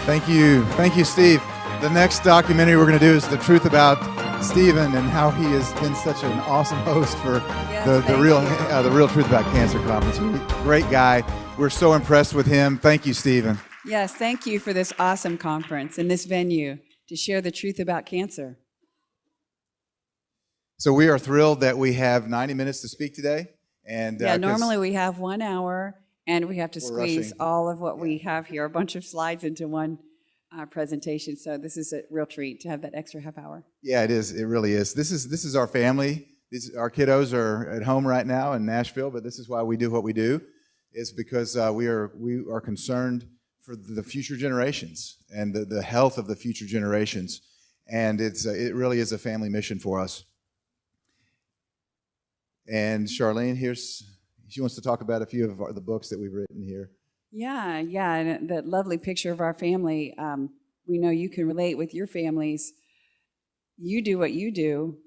Thank you, Steve. The next documentary we're going to do is the truth about Stephen and how he has been such an awesome host for the Real Truth About Cancer conference. Great guy. We're so impressed with him. Thank you, Stephen. Yes, thank you for this awesome conference and this venue to share the truth about cancer. So we are thrilled that we have 90 minutes to speak today. And normally we have 1 hour, and we have to squeeze rushing. all of what we have here, a bunch of slides into one presentation. So this is a real treat to have that extra half hour. Yeah, it is. It really is. This is our family. Our kiddos are at home right now in Nashville, but this is why we do what we do. It's because we are concerned for the future generations and the health of the future generations. And it really is a family mission for us. And Charlene, she wants to talk about a few of the books that we've written here. Yeah, and that lovely picture of our family. We know you can relate with your families. You do what you do.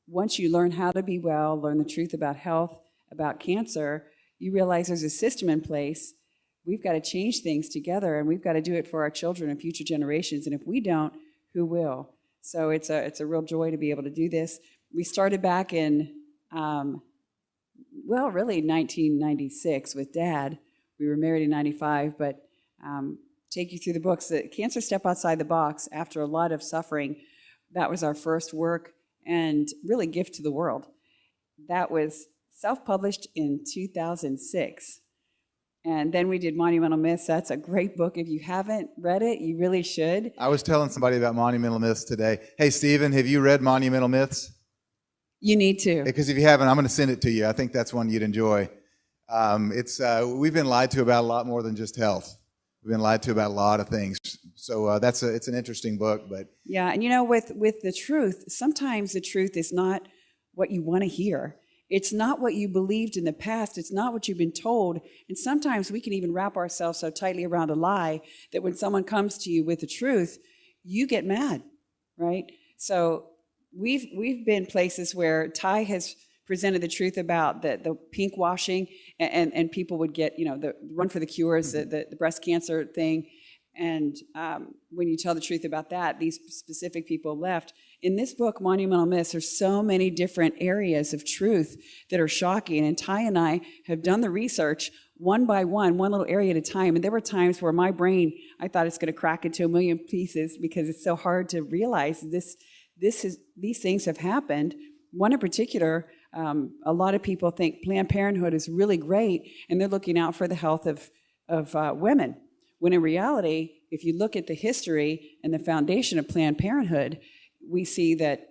Once you learn how to be well, learn the truth about health, about cancer, you realize there's a system in place. We've got to change things together, and we've got to do it for our children and future generations. And if we don't, who will? So it's a real joy to be able to do this. We started back in, really 1996 with Dad. We were married in 95, but take you through the books. The Cancer Step Outside the Box, after a lot of suffering, that was our first work and really gift to the world. That was self-published in 2006. And then we did Monumental Myths. That's a great book. If you haven't read it, you really should. I was telling somebody about Monumental Myths today. Hey, Stephen, have you read Monumental Myths? You need to. Because if you haven't, I'm going to send it to you. I think that's one you'd enjoy. We've been lied to about a lot more than just health. We've been lied to about a lot of things. So it's an interesting book. But yeah, and with the truth, sometimes the truth is not what you want to hear. It's not what you believed in the past. It's not what you've been told. And sometimes we can even wrap ourselves so tightly around a lie that when someone comes to you with the truth, you get mad, right? So we've been places where Ty has presented the truth about the pink washing, and people would get, the run for the cures, the breast cancer thing. And when you tell the truth about that, these specific people left. In this book, Monumental Myths, there's so many different areas of truth that are shocking. And Ty and I have done the research one by one little area at a time. And there were times where my brain, I thought it's going to crack into a million pieces because it's so hard to realize these things have happened. One in particular, a lot of people think Planned Parenthood is really great, and they're looking out for the health of women. When in reality, if you look at the history and the foundation of Planned Parenthood, we see that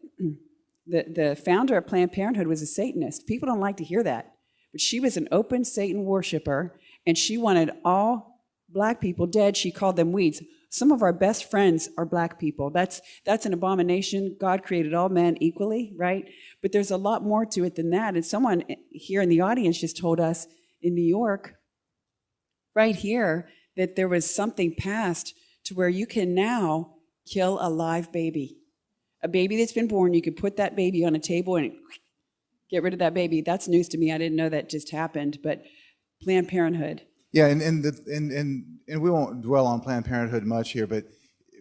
the founder of Planned Parenthood was a Satanist. People don't like to hear that, but she was an open Satan worshiper, and she wanted all black people dead. She called them weeds. Some of our best friends are black people. That's an abomination. God created all men equally, right? But there's a lot more to it than that. And someone here in the audience just told us in New York, right here, that there was something passed to where you can now kill a live baby. A baby that's been born, you could put that baby on a table and get rid of that baby. That's news to me. I didn't know that just happened, but Planned Parenthood. yeah, and we won't dwell on Planned Parenthood much here, but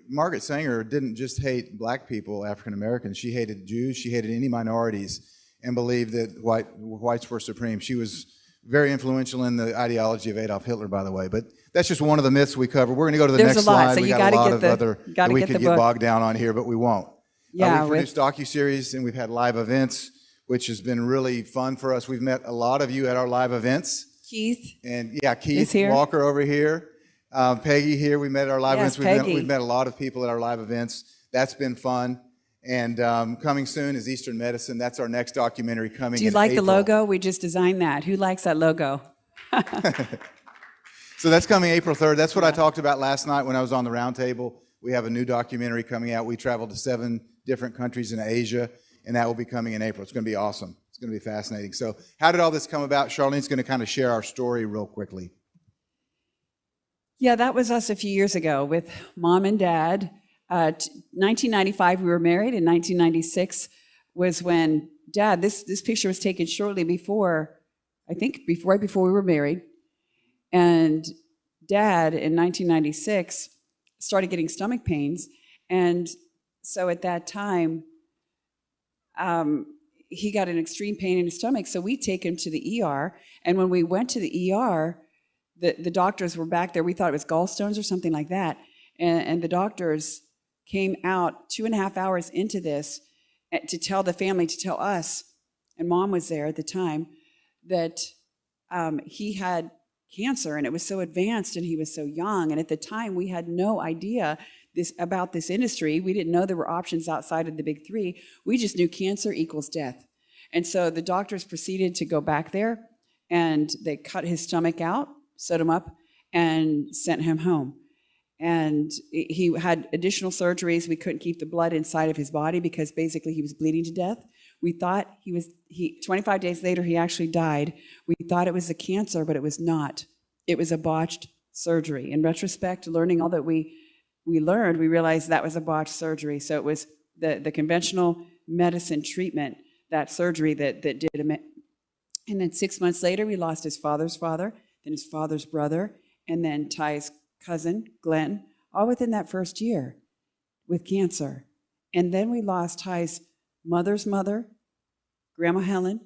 Margaret Sanger didn't just hate black people, African Americans. She hated Jews. She hated any minorities, and believed that whites were supreme. She was very influential in the ideology of Adolf Hitler, by the way. But that's just one of the myths we cover. We're going to go to the There's next a lot, slide. so We you got a lot gotta of get other the that we book. could get bogged down on here, but we won't. Yeah, we've produced docuseries, and we've had live events, which has been really fun for us. We've met a lot of you at our live events. Keith. And yeah, Keith here. Walker over here. Peggy here. We met at our live Yes, events. Peggy. We've met a lot of people at our live events. That's been fun. And coming soon is Eastern Medicine. That's our next documentary coming in Do you like April. the logo? We just designed that. Who likes that logo? So that's coming April 3rd. That's what I talked about last night when I was on the round table. We have a new documentary coming out. We traveled to 7 different countries in Asia, and that will be coming in April. It's going to be awesome. It's going to be fascinating. So how did all this come about? Charlene's going to kind of share our story real quickly. Yeah, that was us a few years ago with Mom and Dad. 1995, we were married. In 1996 was when Dad, this picture was taken shortly before, right before we were married. And dad in 1996 started getting stomach pains. And so at that time, he got an extreme pain in his stomach. So we take him to the ER. And when we went to the ER, the doctors were back there. We thought it was gallstones or something like that. And the doctors came out 2.5 hours into this to tell the family, to tell us, and Mom was there at the time, that he had cancer, and it was so advanced, and he was so young. And at the time, we had no idea about this industry. We didn't know there were options outside of the big three. We just knew cancer equals death. And so the doctors proceeded to go back there, and they cut his stomach out, sewed him up, and sent him home. And he had additional surgeries. We couldn't keep the blood inside of his body because basically he was bleeding to death. We thought 25 days later, he actually died. We thought it was a cancer, but it was not. It was a botched surgery. In retrospect, learning all that we learned, we realized that was a botched surgery. So it was the conventional medicine treatment, that surgery that did him. And then 6 months later, we lost his father's father, then his father's brother, and then Ty's cousin, Glenn, all within that first year with cancer. And then we lost Ty's mother's mother, Grandma Helen,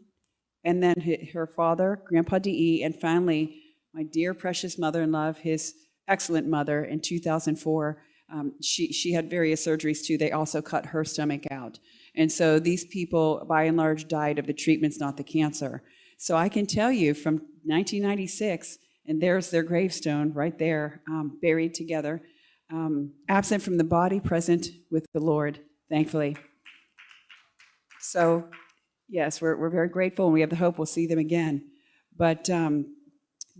and then her father, Grandpa D.E., and finally, my dear precious mother-in-law, his excellent mother, in 2004. She had various surgeries too. They also cut her stomach out. And so these people, by and large, died of the treatments, not the cancer. So I can tell you from 1996, and there's their gravestone right there, buried together, absent from the body, present with the Lord, thankfully. So, yes, we're very grateful, and we have the hope we'll see them again. But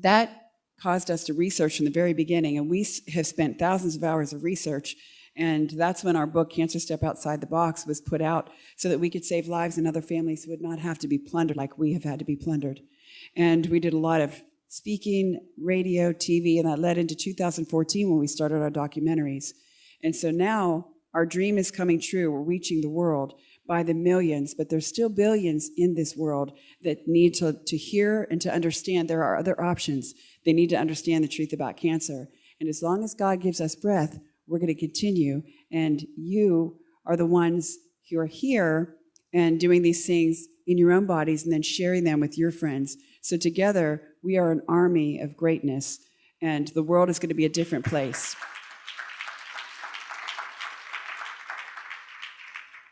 that caused us to research from the very beginning, and we have spent thousands of hours of research, and that's when our book, Cancer Step Outside the Box, was put out so that we could save lives and other families would not have to be plundered like we have had to be plundered. And we did a lot of speaking, radio, TV, and that led into 2014 when we started our documentaries. And so now our dream is coming true. We're reaching the world by the millions, but there's still billions in this world that need to hear and to understand there are other options. They need to understand the truth about cancer. And as long as God gives us breath, we're going to continue. And you are the ones who are here and doing these things in your own bodies and then sharing them with your friends. So together, we are an army of greatness, and the world is going to be a different place.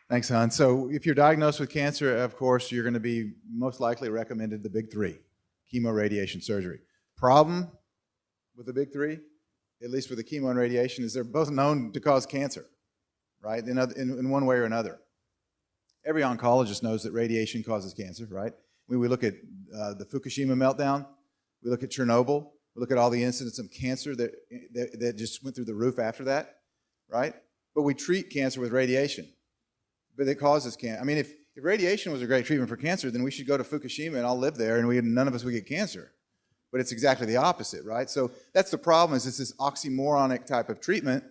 Thanks, hon. So if you're diagnosed with cancer, of course, you're going to be most likely recommended the big three: chemo, radiation, surgery. Problem with the big three, at least with the chemo and radiation, is they're both known to cause cancer, right, in one way or another. Every oncologist knows that radiation causes cancer, right? When we look at the Fukushima meltdown, we look at Chernobyl, we look at all the incidents of cancer that just went through the roof after that, right? But we treat cancer with radiation. But it causes cancer. I mean, if radiation was a great treatment for cancer, then we should go to Fukushima and all live there, and none of us would get cancer. But it's exactly the opposite, right? So that's the problem, is it's this oxymoronic type of treatment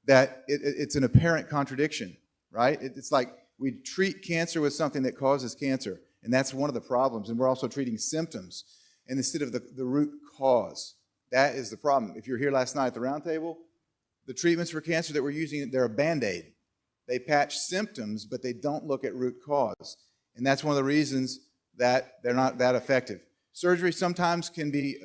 that it's an apparent contradiction, right? It's like we treat cancer with something that causes cancer, and that's one of the problems. And we're also treating symptoms instead of the root cause. That is the problem. If you were here last night at the round table, the treatments for cancer that we're using, they're a Band-Aid. They patch symptoms, but they don't look at root cause. And that's one of the reasons that they're not that effective. Surgery sometimes can be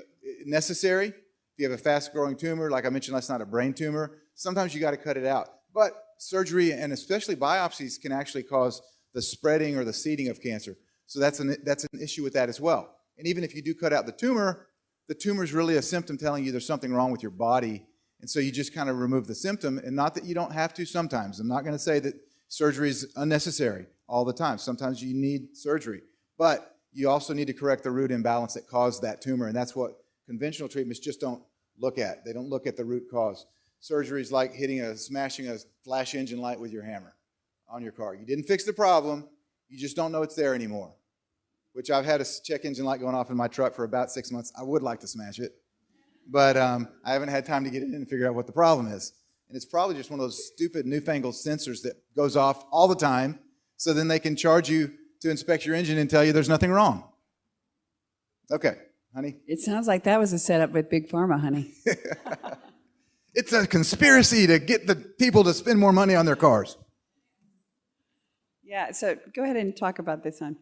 necessary. If you have a fast-growing tumor, like I mentioned last night, a brain tumor, sometimes you got to cut it out. But surgery, and especially biopsies, can actually cause the spreading or the seeding of cancer. So that's an issue with that as well. And even if you do cut out the tumor is really a symptom telling you there's something wrong with your body. And so you just kind of remove the symptom, and not that you don't have to sometimes. I'm not going to say that surgery is unnecessary all the time. Sometimes you need surgery. But you also need to correct the root imbalance that caused that tumor, and that's what conventional treatments just don't look at. They don't look at the root cause. Surgery is like smashing a flash engine light with your hammer on your car. You didn't fix the problem. You just don't know it's there anymore, which I've had a check engine light going off in my truck for about 6 months. I would like to smash it. But I haven't had time to get in and figure out what the problem is. And it's probably just one of those stupid newfangled sensors that goes off all the time, so then they can charge you to inspect your engine and tell you there's nothing wrong. Okay, honey? It sounds like that was a setup with Big Pharma, honey. It's a conspiracy to get the people to spend more money on their cars. Yeah, so go ahead and talk about this, hon.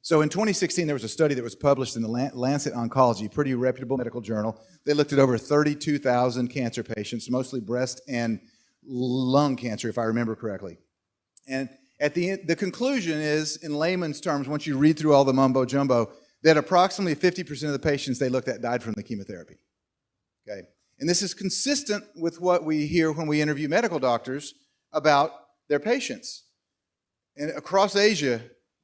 So in 2016, there was a study that was published in the Lancet Oncology, pretty reputable medical journal. They looked at over 32,000 cancer patients, mostly breast and lung cancer, if I remember correctly. And at the end, the conclusion is, in layman's terms, once you read through all the mumbo jumbo, that approximately 50% of the patients they looked at died from the chemotherapy. Okay? And this is consistent with what we hear when we interview medical doctors about their patients. And across Asia,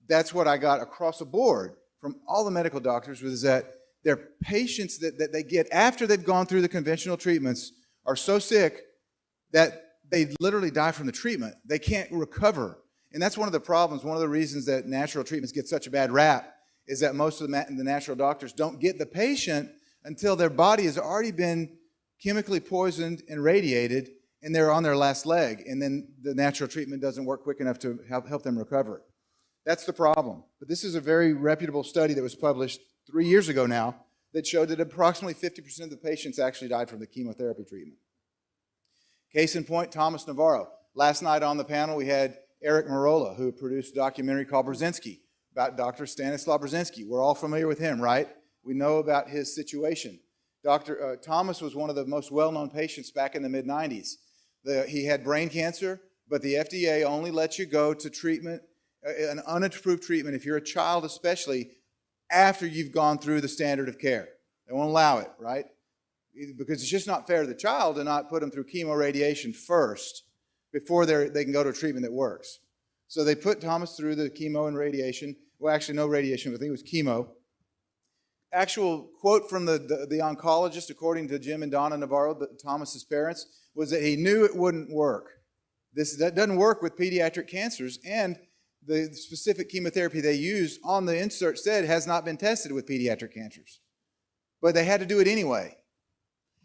that's what I got across the board from all the medical doctors, was that their patients that they get after they've gone through the conventional treatments are so sick that they literally die from the treatment. They can't recover. And that's one of the problems, one of the reasons that natural treatments get such a bad rap, is that most of the natural doctors don't get the patient until their body has already been chemically poisoned and radiated, and they're on their last leg, and then the natural treatment doesn't work quick enough to help them recover. That's the problem. But this is a very reputable study that was published 3 years ago now that showed that approximately 50% of the patients actually died from the chemotherapy treatment. Case in point, Thomas Navarro. Last night on the panel, we had Eric Merola, who produced a documentary called Brzezinski, about Dr. Stanislaw Brzezinski. We're all familiar with him, right? We know about his situation. Dr. Thomas was one of the most well-known patients back in the mid-90s. He had brain cancer, but the FDA only lets you go to treatment, an unapproved treatment, if you're a child especially, after you've gone through the standard of care. They won't allow it, right? Because it's just not fair to the child to not put them through chemoradiation first before they can go to a treatment that works. So they put Thomas through the chemo and radiation. Well, actually, no radiation, but I think it was chemo. Actual quote from the oncologist, according to Jim and Donna Navarro, Thomas's parents, was that he knew it wouldn't work. That doesn't work with pediatric cancers, and the specific chemotherapy they use on the insert said has not been tested with pediatric cancers. But they had to do it anyway.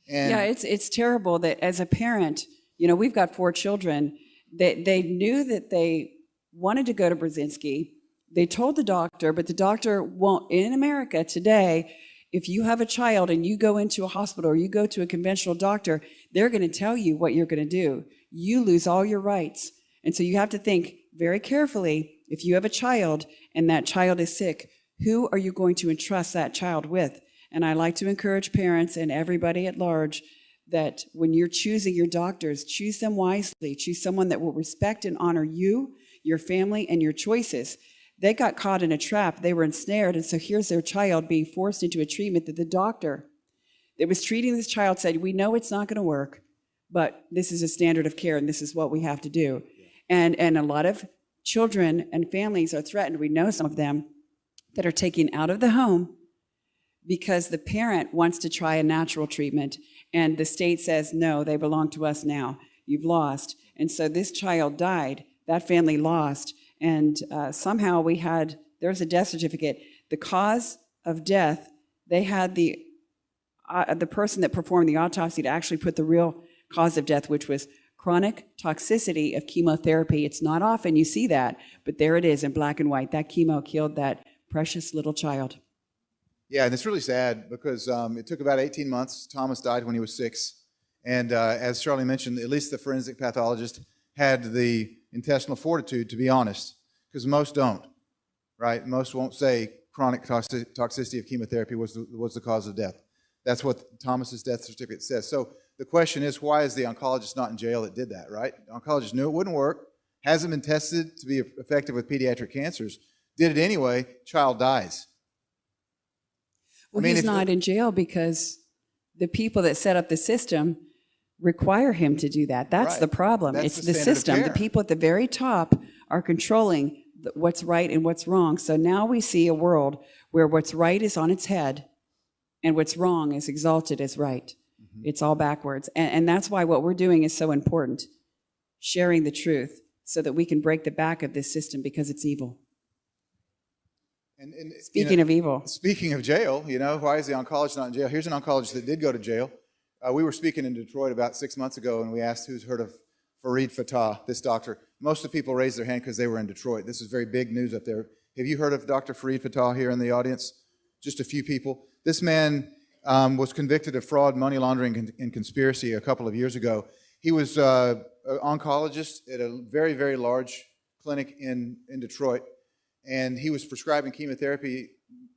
And yeah, it's terrible that as a parent, you know, we've got 4 children, they knew that they wanted to go to Brzezinski. They told the doctor, but the doctor won't. In America today, if you have a child and you go into a hospital or you go to a conventional doctor, they're going to tell you what you're going to do. You lose all your rights. And so you have to think very carefully, if you have a child and that child is sick, who are you going to entrust that child with? And I like to encourage parents and everybody at large that when you're choosing your doctors, choose them wisely. Choose someone that will respect and honor you, your family, and your choices. They got caught in a trap. They were ensnared, and so here's their child being forced into a treatment that the doctor that was treating this child said, we know it's not going to work, but this is a standard of care, and this is what we have to do. And a lot of children and families are threatened. We know some of them that are taken out of the home because the parent wants to try a natural treatment, and the state says, no, they belong to us now. You've lost. And so this child died. That family lost. And somehow there's a death certificate. The cause of death, they had the person that performed the autopsy to actually put the real cause of death, which was chronic toxicity of chemotherapy. It's not often you see that, but there it is in black and white. That chemo killed that precious little child. yeah, and it's really sad because it took about 18 months. Thomas died when he was 6. And as Charlene mentioned, at least the forensic pathologist had the intestinal fortitude to be honest, because most don't, right? Most won't say chronic toxicity of chemotherapy was the cause of death. That's what Thomas's death certificate says. So the question is, why is the oncologist not in jail that did that, right? The oncologist knew it wouldn't work, hasn't been tested to be effective with pediatric cancers, did it anyway, child dies. Well, he's not in jail because the people that set up the system require him to do that. That's right. The problem. That's it's the the standard of system. care. The people at the very top are controlling what's right and what's wrong. So now we see a world where what's right is on its head and what's wrong is exalted as right. Mm-hmm. It's all backwards. And that's why what we're doing is so important, sharing the truth so that we can break the back of this system because it's evil. And speaking of evil. Speaking of jail, why is the oncologist not in jail? Here's an oncologist that did go to jail. We were speaking in Detroit about 6 months ago, and we asked who's heard of Fareed Fatah, this doctor. Most of the people raised their hand because they were in Detroit. This is very big news up there. Have you heard of Dr. Fareed Fatah here in the audience? Just a few people. This man was convicted of fraud, money laundering, and conspiracy a couple of years ago. He was an oncologist at a very, very large clinic in Detroit, and he was prescribing chemotherapy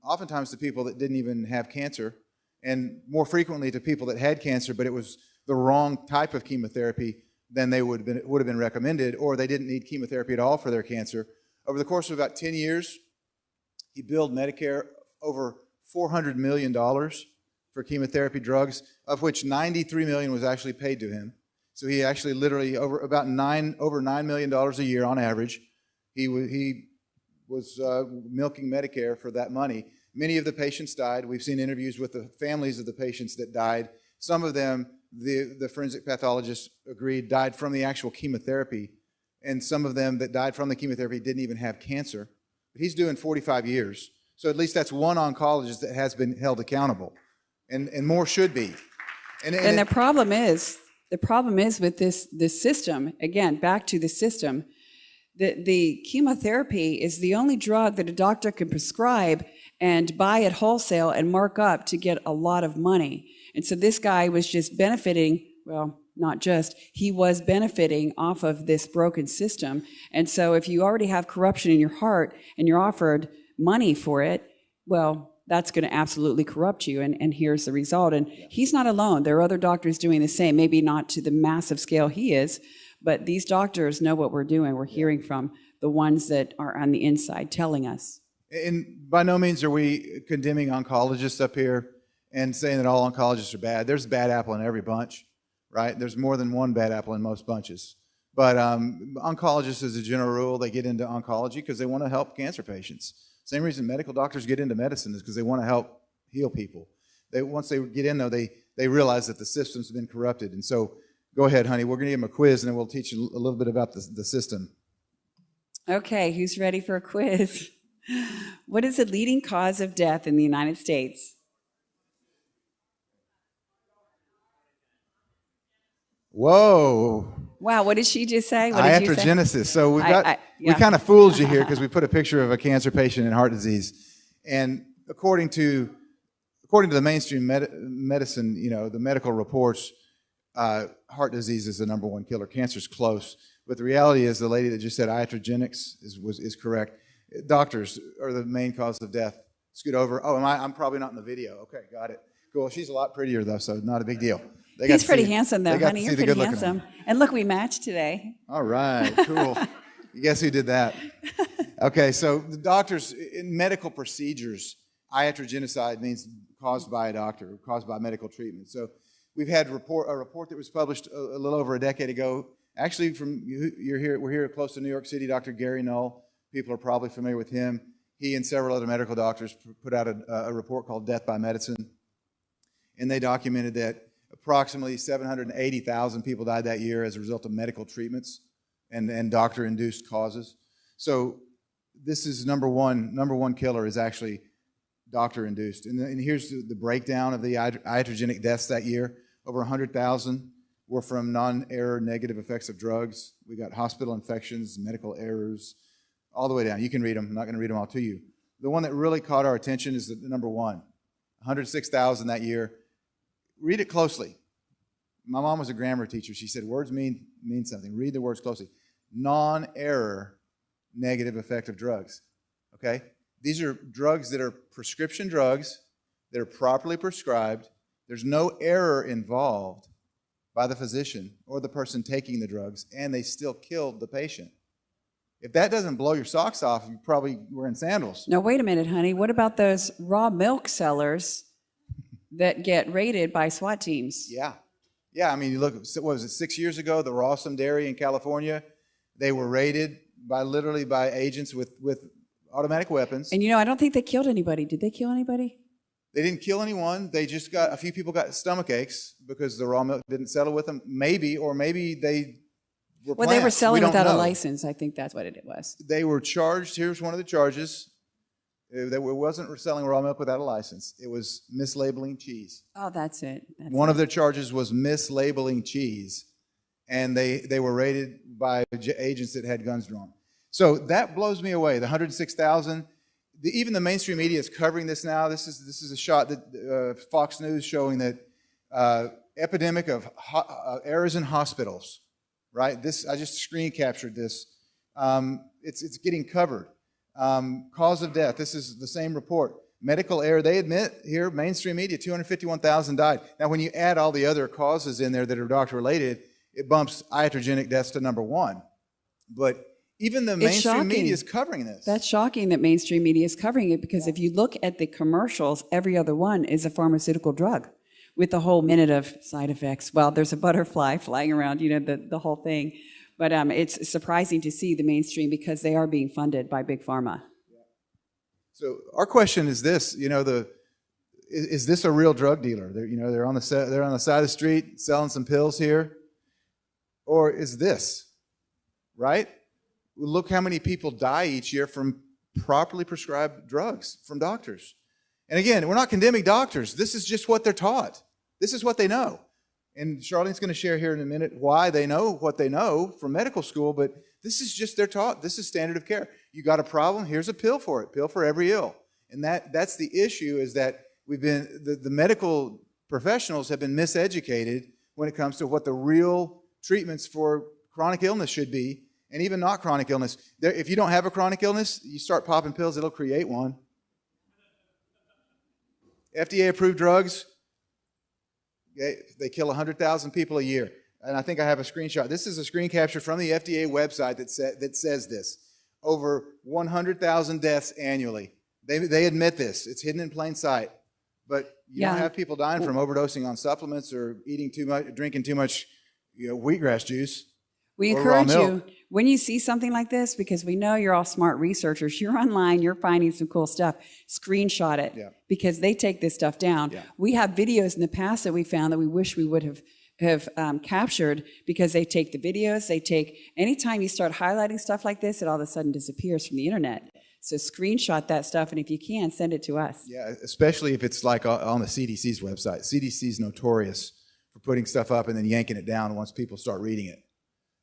oftentimes to people that didn't even have cancer, and more frequently to people that had cancer, but it was the wrong type of chemotherapy than they would have been recommended, or they didn't need chemotherapy at all for their cancer. Over the course of about 10 years, he billed Medicare over $400 million for chemotherapy drugs, of which $93 million was actually paid to him. So he actually literally over $9 million a year on average. He was milking Medicare for that money. Many of the patients died. We've seen interviews with the families of the patients that died. Some of them, the forensic pathologists agreed, died from the actual chemotherapy. And some of them that died from the chemotherapy didn't even have cancer. But he's doing 45 years. So at least that's one oncologist that has been held accountable. And more should be. And the problem is with this system, again, back to the system, the chemotherapy is the only drug that a doctor can prescribe and buy at wholesale and mark up to get a lot of money. And so this guy was just benefiting, well, not just, he was benefiting off of this broken system. And so if you already have corruption in your heart and you're offered money for it, well, that's going to absolutely corrupt you. And here's the result. And he's not alone. There are other doctors doing the same, maybe not to the massive scale he is, but these doctors know what we're doing. We're hearing from the ones that are on the inside telling us. And by no means are we condemning oncologists up here and saying that all oncologists are bad. There's a bad apple in every bunch, right? There's more than one bad apple in most bunches. But oncologists, as a general rule, they get into oncology because they want to help cancer patients. Same reason medical doctors get into medicine is because they want to help heal people. Once they get in, though, they realize that the system's been corrupted. And so, go ahead, honey. We're going to give them a quiz, and then we'll teach you a little bit about the system. Okay, who's ready for a quiz? What is the leading cause of death in the United States? Whoa. Wow, what did she just say? What did you say? Iatrogenesis. So we kind of fooled you here because we put a picture of a cancer patient in heart disease. And according to the mainstream medicine, the medical reports, heart disease is the number one killer. Cancer's close. But the reality is the lady that just said iatrogenics is correct. Doctors are the main cause of death. Scoot over. Oh, I'm probably not in the video. Okay, got it. Cool. She's a lot prettier, though, so not a big deal. He's pretty handsome, though, honey. You're pretty handsome. And look, we matched today. All right, cool. Guess who did that? Okay, so the doctors, in medical procedures, iatrogenicide means caused by a doctor, caused by medical treatment. So we've had a report that was published a little over a decade ago. Actually, we're here close to New York City, Dr. Gary Null. People are probably familiar with him. He and several other medical doctors put out a report called Death by Medicine. And they documented that approximately 780,000 people died that year as a result of medical treatments and doctor-induced causes. So this is number one killer is actually doctor-induced. And here's the breakdown of the iatrogenic deaths that year. Over 100,000 were from non-error negative effects of drugs. We got hospital infections, medical errors, all the way down. You can read them. I'm not going to read them all to you. The one that really caught our attention is the number one. 106,000 that year. Read it closely. My mom was a grammar teacher. She said words mean something. Read the words closely. Non-error negative effect of drugs. Okay? These are drugs that are prescription drugs that are properly prescribed. There's no error involved by the physician or the person taking the drugs, and they still killed the patient. If that doesn't blow your socks off, you probably were in sandals. Now, wait a minute, honey. What about those raw milk sellers that get raided by SWAT teams? Yeah. I mean, you look, what was it, 6 years ago, the Rawsome Dairy in California, they were raided literally by agents with automatic weapons. And I don't think they killed anybody. Did they kill anybody? They didn't kill anyone. They just a few people got stomach aches because the raw milk didn't settle with them. Maybe they were plants. Well, they were selling without a license. I think that's what it was. They were charged. Here's one of the charges. It wasn't selling raw milk without a license. It was mislabeling cheese. Oh, that's it. One of their charges was mislabeling cheese, and they were raided by agents that had guns drawn. So that blows me away. The 106,000. Even the mainstream media is covering this now. This is a shot that Fox News showing that epidemic of errors in hospitals. Right. I just screen captured this. It's getting covered. Cause of death. This is the same report. Medical error. They admit here, mainstream media, 251,000 died. Now, when you add all the other causes in there that are doctor related, it bumps iatrogenic deaths to number one. But even the mainstream media is covering this. That's shocking that mainstream media is covering it, because if you look at the commercials, every other one is a pharmaceutical drug with the whole minute of side effects. Well, there's a butterfly flying around, the whole thing. But it's surprising to see the mainstream, because they are being funded by Big Pharma. So our question is this, is this a real drug dealer? They're on the side of the street selling some pills here. Or is this, right? Look how many people die each year from properly prescribed drugs from doctors. And again, we're not condemning doctors. This is just what they're taught. This is what they know. And Charlene's going to share here in a minute why they know what they know from medical school, but this is just they're taught. This is standard of care. You got a problem, here's a pill for it, pill for every ill. And that's the issue, is that the medical professionals have been miseducated when it comes to what the real treatments for chronic illness should be. And even not chronic illness. If you don't have a chronic illness, you start popping pills, it'll create one. FDA-approved drugs, they kill 100,000 people a year. And I think I have a screenshot. This is a screen capture from the FDA website that says this. Over 100,000 deaths annually. They admit this. It's hidden in plain sight. But you don't have people dying from overdosing on supplements or eating too much, drinking too much wheatgrass juice. We encourage you, when you see something like this, because we know you're all smart researchers, you're online, you're finding some cool stuff, screenshot it, because they take this stuff down. Yeah. We have videos in the past that we found that we wish we would have captured, because they take the videos, anytime you start highlighting stuff like this, it all of a sudden disappears from the internet. So screenshot that stuff, and if you can, send it to us. Yeah, especially if it's like on the CDC's website. CDC's notorious for putting stuff up and then yanking it down once people start reading it.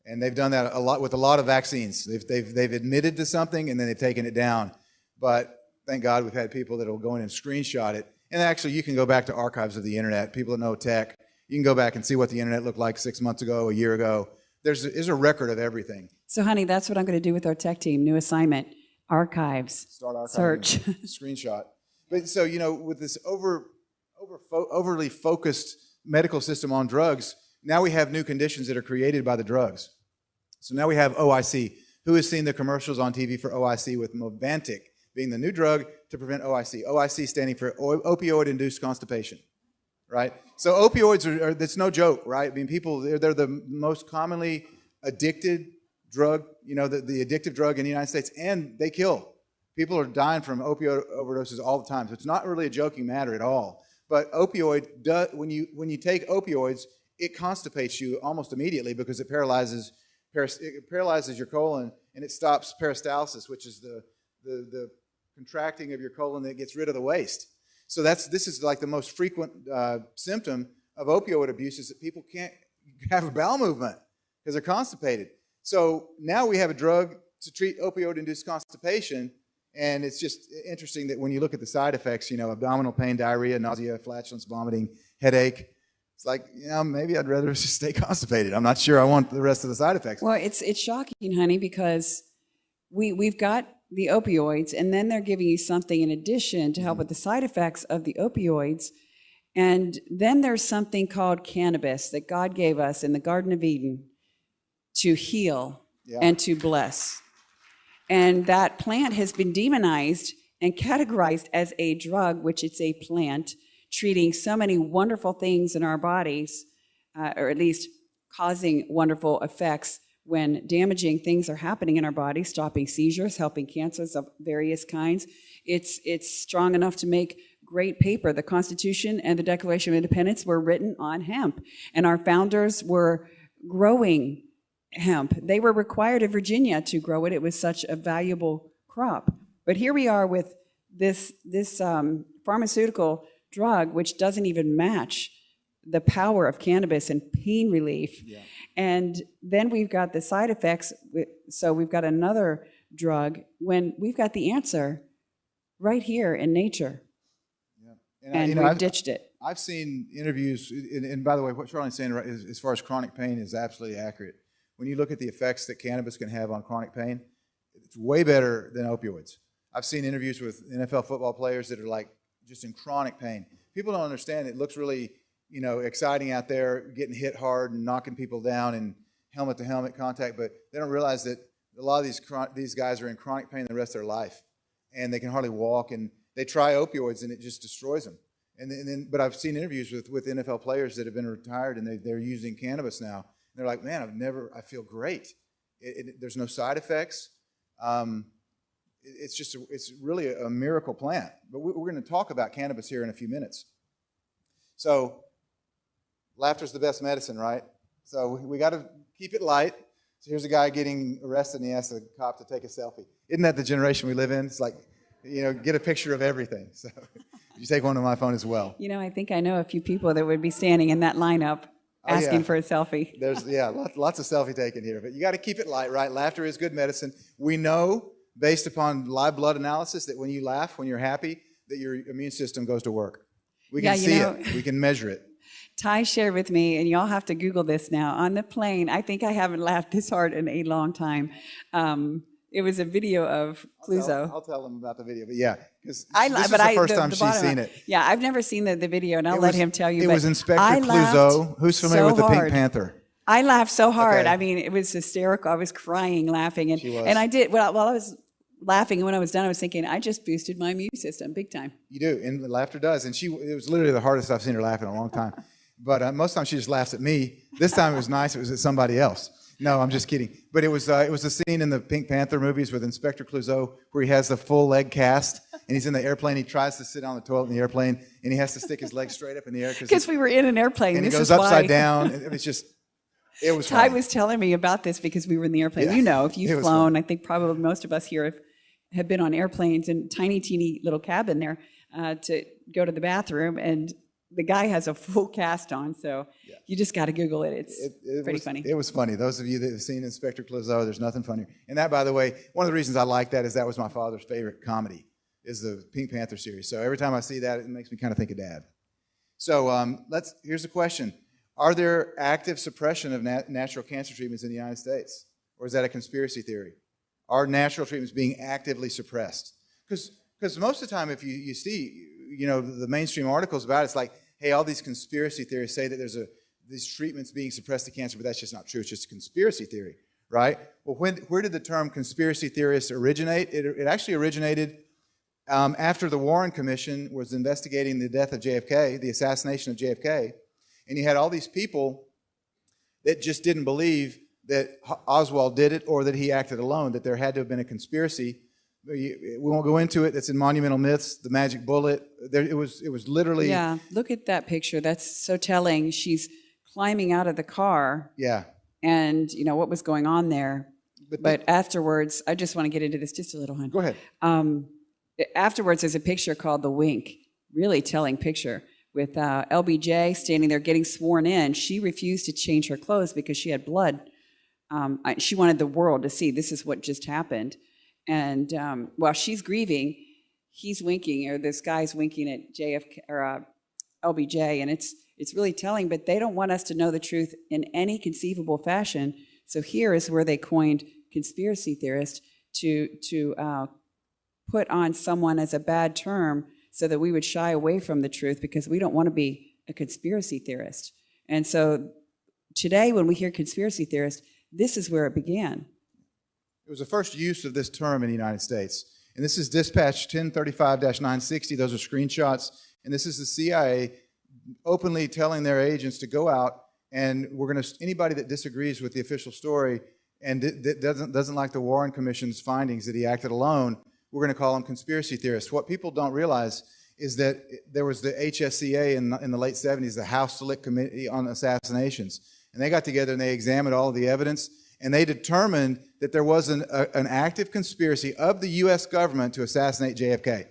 And they've done that a lot with a lot of vaccines. They've admitted to something and then they've taken it down. But thank God we've had people that will go in and screenshot it. And actually, you can go back to archives of the internet. People that know tech, you can go back and see what the internet looked like 6 months ago, a year ago. There's a record of everything. So, honey, that's what I'm going to do with our tech team. New assignment: archives. Start archiving. Search. Screenshot. But so with this overly focused medical system on drugs, now we have new conditions that are created by the drugs. So now we have OIC. Who has seen the commercials on TV for OIC, with Movantik being the new drug to prevent OIC? OIC standing for opioid-induced constipation, right? So opioids that's no joke, right? I mean, they're the most commonly addicted drug, the addictive drug in the United States, and they kill. People are dying from opioid overdoses all the time. So it's not really a joking matter at all. But when you take opioids, it constipates you almost immediately, because it paralyzes your colon, and it stops peristalsis, which is the contracting of your colon that gets rid of the waste. So this is like the most frequent symptom of opioid abuse, is that people can't have a bowel movement because they're constipated. So now we have a drug to treat opioid-induced constipation, and it's just interesting that when you look at the side effects, abdominal pain, diarrhea, nausea, flatulence, vomiting, headache. It's like, maybe I'd rather just stay constipated. I'm not sure I want the rest of the side effects. Well, it's shocking, honey, because we've got the opioids, and then they're giving you something in addition to help with the side effects of the opioids. And then there's something called cannabis that God gave us in the Garden of Eden to heal and to bless. And that plant has been demonized and categorized as a drug, which it's a plant, treating so many wonderful things in our bodies, or at least causing wonderful effects when damaging things are happening in our bodies, stopping seizures, helping cancers of various kinds. It's strong enough to make great paper. The Constitution and the Declaration of Independence were written on hemp, and our founders were growing hemp. They were required in Virginia to grow it. It was such a valuable crop. But here we are with this pharmaceutical drug, which doesn't even match the power of cannabis and pain relief. Yeah. And then we've got the side effects. So we've got another drug when we've got the answer right here in nature. Yeah. And we've ditched it. I've seen interviews, and by the way, what Charlene's saying as far as chronic pain is absolutely accurate. When you look at the effects that cannabis can have on chronic pain, it's way better than opioids. I've seen interviews with NFL football players that are like just in chronic pain. People don't understand it looks really, exciting out there, getting hit hard and knocking people down and helmet-to-helmet contact, but they don't realize that a lot of these guys are in chronic pain the rest of their life, and they can hardly walk, and they try opioids, and it just destroys them. But I've seen interviews with NFL players that have been retired, and they're using cannabis now. And they're like, man, I feel great. There's no side effects. It's really a miracle plant. But we're going to talk about cannabis here in a few minutes. So laughter's the best medicine, right? So we got to keep it light. So here's a guy getting arrested, and he asks a cop to take a selfie. Isn't that the generation we live in? It's like, get a picture of everything. So you take one on my phone as well. I think I know a few people that would be standing in that lineup asking for a selfie. There's lots of selfie taking here, but you got to keep it light, right? Laughter is good medicine. We know, based upon live blood analysis, that when you laugh, when you're happy, that your immune system goes to work. We can see it. We can measure it. Ty shared with me, and y'all have to Google this now. On the plane, I think I haven't laughed this hard in a long time. It was a video of Clouseau. I'll tell them about the video, but yeah, because this is the the first time she's seen it. Yeah, I've never seen the video, and I'll let him tell you. It was Inspector Clouseau. Who's familiar with the Pink Panther? I laughed so hard. Okay. I mean, it was hysterical. I was crying, laughing, and She was. and I did. While I was laughing, and when I was done, I was thinking, I just boosted my immune system big time. You do, and laughter does. And it was literally the hardest I've seen her laugh in a long time. But most times she just laughs at me. This time it was nice. It was at somebody else. No, I'm just kidding. But it was a scene in the Pink Panther movies with Inspector Clouseau where he has the full leg cast, and he's in the airplane. He tries to sit on the toilet in the airplane, and he has to stick his legs straight up in the air because we were in an airplane. And this he goes is upside why. down. It was Ty funny. was telling me about this because we were in the airplane. Yeah. If you've flown, I think probably most of us here have been on airplanes in tiny, teeny little cabin there to go to the bathroom, and the guy has a full cast on, so you just got to Google it. It's pretty funny. It was funny. Those of you that have seen Inspector Clouseau, there's nothing funnier. And that, by the way, one of the reasons I like that is that was my father's favorite comedy, is the Pink Panther series. So every time I see that, it makes me kind of think of Dad. So here's a question. Are there active suppression of natural cancer treatments in the United States? Or is that a conspiracy theory? Are natural treatments being actively suppressed? Because most of the time, if you see, the mainstream articles about it, it's like, hey, all these conspiracy theories say that there's these treatments being suppressed to cancer, but that's just not true. It's just a conspiracy theory, right? Well, where did the term conspiracy theorist originate? It actually originated after the Warren Commission was investigating the death of JFK, the assassination of JFK, and you had all these people that just didn't believe that Oswald did it or that he acted alone, that there had to have been a conspiracy. We won't go into it. It's in Monumental Myths, the magic bullet. It was literally... Yeah, look at that picture. That's so telling. She's climbing out of the car. Yeah. And, what was going on there. But afterwards, I just want to get into this just a little, hon. Go ahead. Afterwards, there's a picture called The Wink. Really telling picture. With LBJ standing there getting sworn in. She refused to change her clothes because she had blood. She wanted the world to see this is what just happened. And while she's grieving, he's winking, or this guy's winking at JFK or LBJ, and it's really telling. But they don't want us to know the truth in any conceivable fashion. So here is where they coined conspiracy theorist to put on someone as a bad term, so that we would shy away from the truth because we don't want to be a conspiracy theorist. And so today, when we hear conspiracy theorist, this is where it began. It was the first use of this term in the United States. And this is Dispatch 1035-960. Those are screenshots. And this is the CIA openly telling their agents to go out, and anybody that disagrees with the official story and that doesn't like the Warren Commission's findings that he acted alone, we're going to call them conspiracy theorists. What people don't realize is that there was the HSCA in the late 70s, the House Select Committee on Assassinations. And they got together and they examined all of the evidence, and they determined that there was an active conspiracy of the U.S. government to assassinate JFK.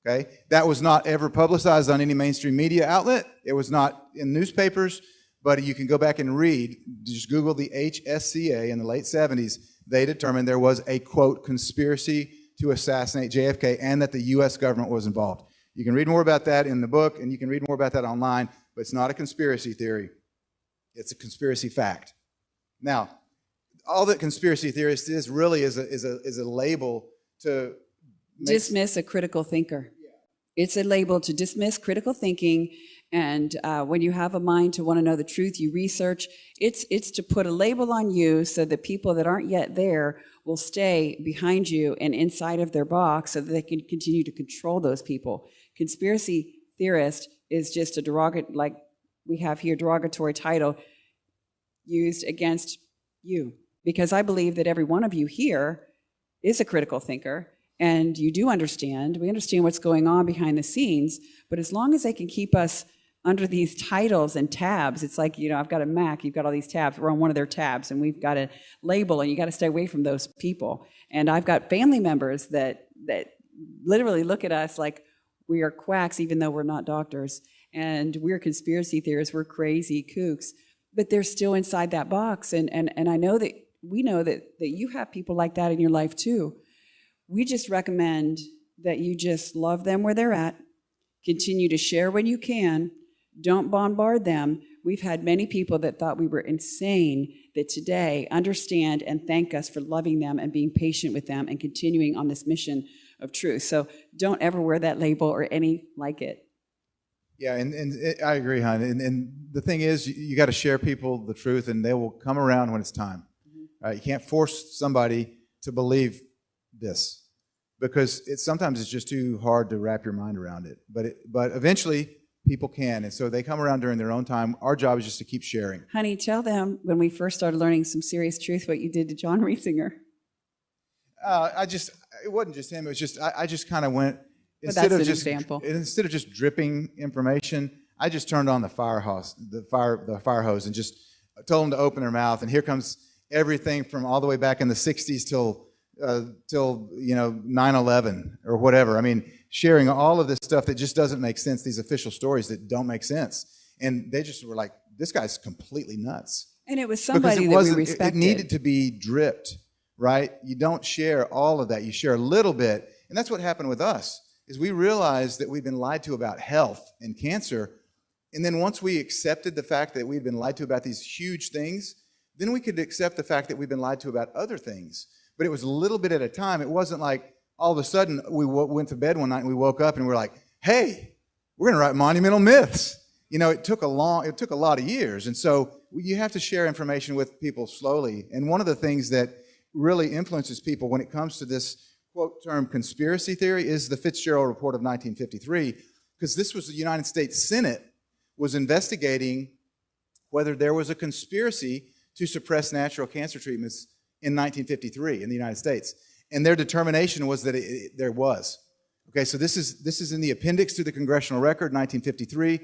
Okay? That was not ever publicized on any mainstream media outlet. It was not in newspapers, but you can go back and read. Just Google the HSCA in the late 70s. they determined there was a, quote, conspiracy to assassinate JFK and that the U.S. government was involved. You can read more about that in the book, and you can read more about that online, but it's not a conspiracy theory. It's a conspiracy fact. Now, all that conspiracy theorist is really is a label to dismiss a critical thinker. It's a label to dismiss critical thinking, and when you have a mind to want to know the truth, you research. It's to put a label on you so that people that aren't yet there will stay behind you and inside of their box so that they can continue to control those people. Conspiracy theorist is just a derogatory, like we have here, derogatory title used against you. Because I believe that every one of you here is a critical thinker, and you do understand. We understand what's going on behind the scenes, but as long as they can keep us under these titles and tabs, it's like, I've got a Mac, you've got all these tabs, we're on one of their tabs, and we've got a label, and you got to stay away from those people. And I've got family members that literally look at us like we are quacks, even though we're not doctors, and we're conspiracy theorists, we're crazy kooks, but they're still inside that box. And I know that we know that you have people like that in your life too. We just recommend that you just love them where they're at, continue to share when you can, don't bombard them. We've had many people that thought we were insane that today understand and thank us for loving them and being patient with them and continuing on this mission of truth. So don't ever wear that label or any like it. Yeah, I agree, hon. And the thing is, you got to share people the truth, and they will come around when it's time. Right? You can't force somebody to believe this because sometimes it's just too hard to wrap your mind around it. But eventually, people can, and so they come around during their own time. Our job is just to keep sharing. Honey, tell them when we first started learning some serious truth what you did to John Riesinger. It wasn't just him. It was just I just kind of went. Instead of just dripping information, I just turned on the fire hose, and just told them to open their mouth. And here comes everything from all the way back in the '60s till 9/11 or whatever. I mean, sharing all of this stuff that just doesn't make sense. These official stories that don't make sense, and they just were like, "This guy's completely nuts." And it was somebody that we respected. It needed to be dripped, right? You don't share all of that. You share a little bit, and that's what happened with us. Is we realized that we'd been lied to about health and cancer, and then once we accepted the fact that we'd been lied to about these huge things, then we could accept the fact that we've been lied to about other things. But it was a little bit at a time. It wasn't like all of a sudden we went to bed one night and we woke up and we're like, "Hey, we're going to write monumental myths." It took a lot of years, and so you have to share information with people slowly. And one of the things that really influences people when it comes to this quote term conspiracy theory is the Fitzgerald Report of 1953, because this was the United States Senate was investigating whether there was a conspiracy to suppress natural cancer treatments in 1953 in the United States. And their determination was that there was. Okay, so this is in the appendix to the Congressional Record, 1953.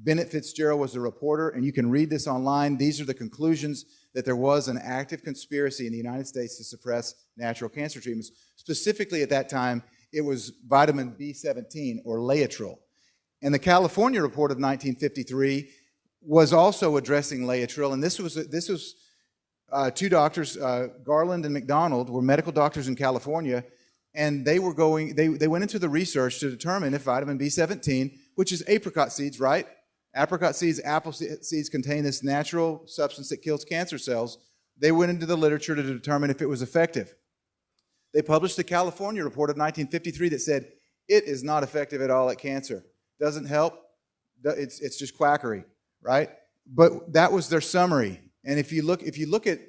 Bennett Fitzgerald was the reporter, and you can read this online. These are the conclusions that there was an active conspiracy in the United States to suppress natural cancer treatments. Specifically at that time, it was vitamin B17 or Laetrile. And the California report of 1953 was also addressing Laetrile, and this was two doctors, Garland and McDonald, were medical doctors in California, and they went into the research to determine if vitamin B17, which is apricot seeds, right? Apricot seeds, apple seeds contain this natural substance that kills cancer cells. They went into the literature to determine if it was effective. They published the California report of 1953 that said it is not effective at all at cancer. Doesn't help. It's just quackery, right? But that was their summary. And if you look at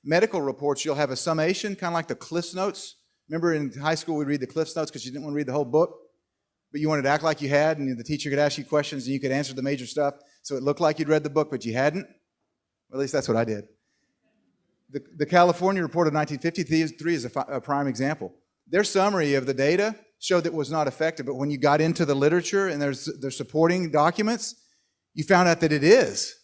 medical reports, you'll have a summation, kind of like the Cliffs Notes. Remember in high school we'd read the Cliffs Notes because you didn't want to read the whole book, but you wanted to act like you had, and the teacher could ask you questions and you could answer the major stuff, so it looked like you'd read the book, but you hadn't. Well, at least that's what I did. The California report of 1953 is a prime example. Their summary of the data showed that it was not effective, but when you got into the literature and their supporting documents, you found out that it is.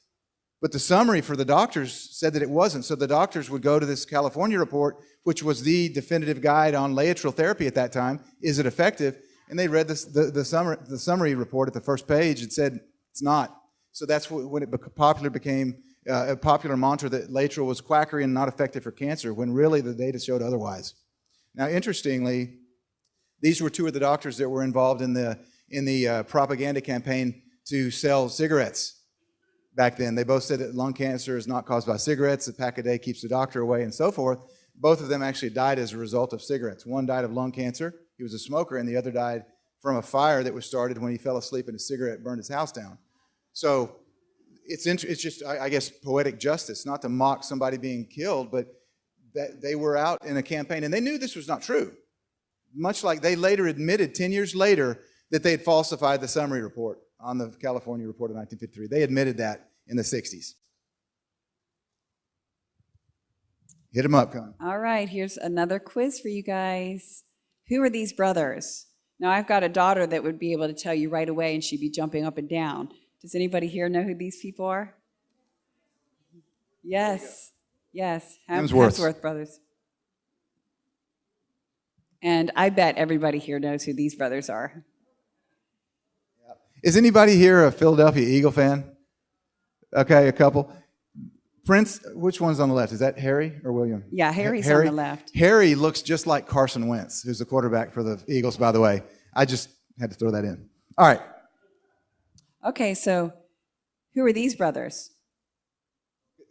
But the summary for the doctors said that it wasn't. So the doctors would go to this California report, which was the definitive guide on Laetrile therapy at that time. Is it effective? And they read the summary report at the first page and said it's not. So that's when it became a popular mantra that Laetrile was quackery and not effective for cancer, when really the data showed otherwise. Now, interestingly, these were two of the doctors that were involved in the propaganda campaign to sell cigarettes back then. They both said that lung cancer is not caused by cigarettes, a pack a day keeps the doctor away, and so forth. Both of them actually died as a result of cigarettes. One died of lung cancer, he was a smoker, and the other died from a fire that was started when he fell asleep and a cigarette burned his house down. So it's just, I guess, poetic justice, not to mock somebody being killed, but that they were out in a campaign, and they knew this was not true. Much like they later admitted, 10 years later, that they had falsified the summary report on the California report of 1953. They admitted that in the 60s. Hit them up, Con. All right, here's another quiz for you guys. Who are these brothers? Now, I've got a daughter that would be able to tell you right away, and she'd be jumping up and down. Does anybody here know who these people are? Yes. Yes. Hemsworth brothers. And I bet everybody here knows who these brothers are. Is anybody here a Philadelphia Eagle fan? Okay, a couple. Prince, which one's on the left? Is that Harry or William? Yeah, Harry's on the left. Harry looks just like Carson Wentz, who's the quarterback for the Eagles, by the way. I just had to throw that in. All right. Okay, so who are these brothers?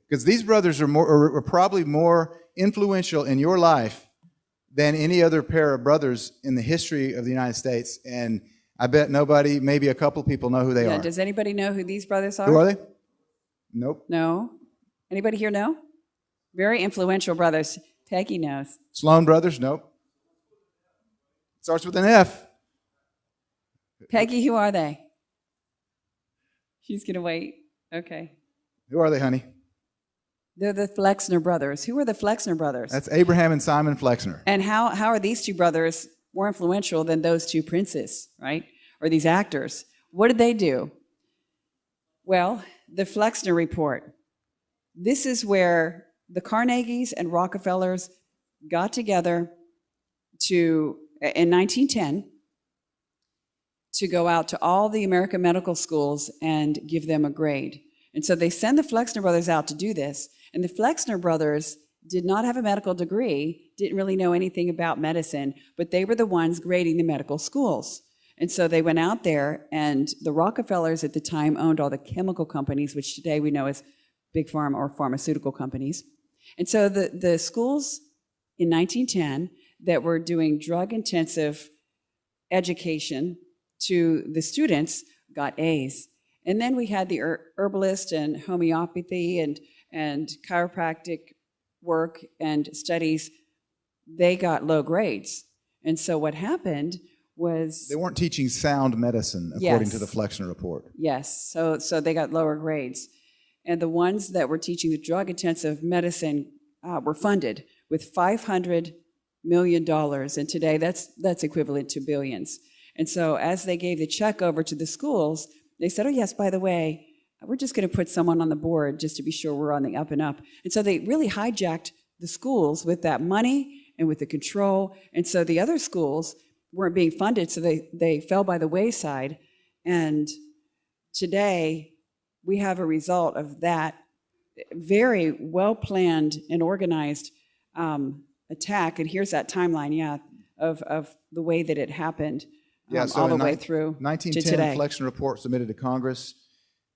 Because these brothers are probably more influential in your life than any other pair of brothers in the history of the United States. And I bet nobody, maybe a couple people know who they are. Does anybody know who these brothers are? Who are they? Nope. No. Anybody here know? Very influential brothers. Peggy knows. Sloan Brothers? Nope. Starts with an F. Peggy, who are they? She's going to wait. Okay. Who are they, honey? They're the Flexner brothers. Who are the Flexner brothers? That's Abraham and Simon Flexner. And how are these two brothers more influential than those two princes, right? Or these actors? What did they do? Well, the Flexner Report. This is where the Carnegies and Rockefellers got together in 1910 to go out to all the American medical schools and give them a grade. And so they send the Flexner brothers out to do this. And the Flexner brothers did not have a medical degree, didn't really know anything about medicine, but they were the ones grading the medical schools. And so they went out there, and the Rockefellers at the time owned all the chemical companies, which today we know as big pharma or pharmaceutical companies. And so the schools in 1910 that were doing drug-intensive education to the students got A's. And then we had the herbalist and homeopathy and chiropractic work and studies. They got low grades. And so what happened was... They weren't teaching sound medicine, according to the Flexner Report. Yes, so they got lower grades. And the ones that were teaching the drug-intensive medicine were funded with $500 million. And today, that's equivalent to billions. And so as they gave the check over to the schools, they said, oh, yes, by the way, we're just going to put someone on the board just to be sure we're on the up and up. And so they really hijacked the schools with that money and with the control. And so the other schools weren't being funded, so they fell by the wayside. And today, we have a result of that very well-planned and organized attack. And here's that timeline, of the way that it happened. So all the way through 1910, to today. Flexner Report submitted to Congress.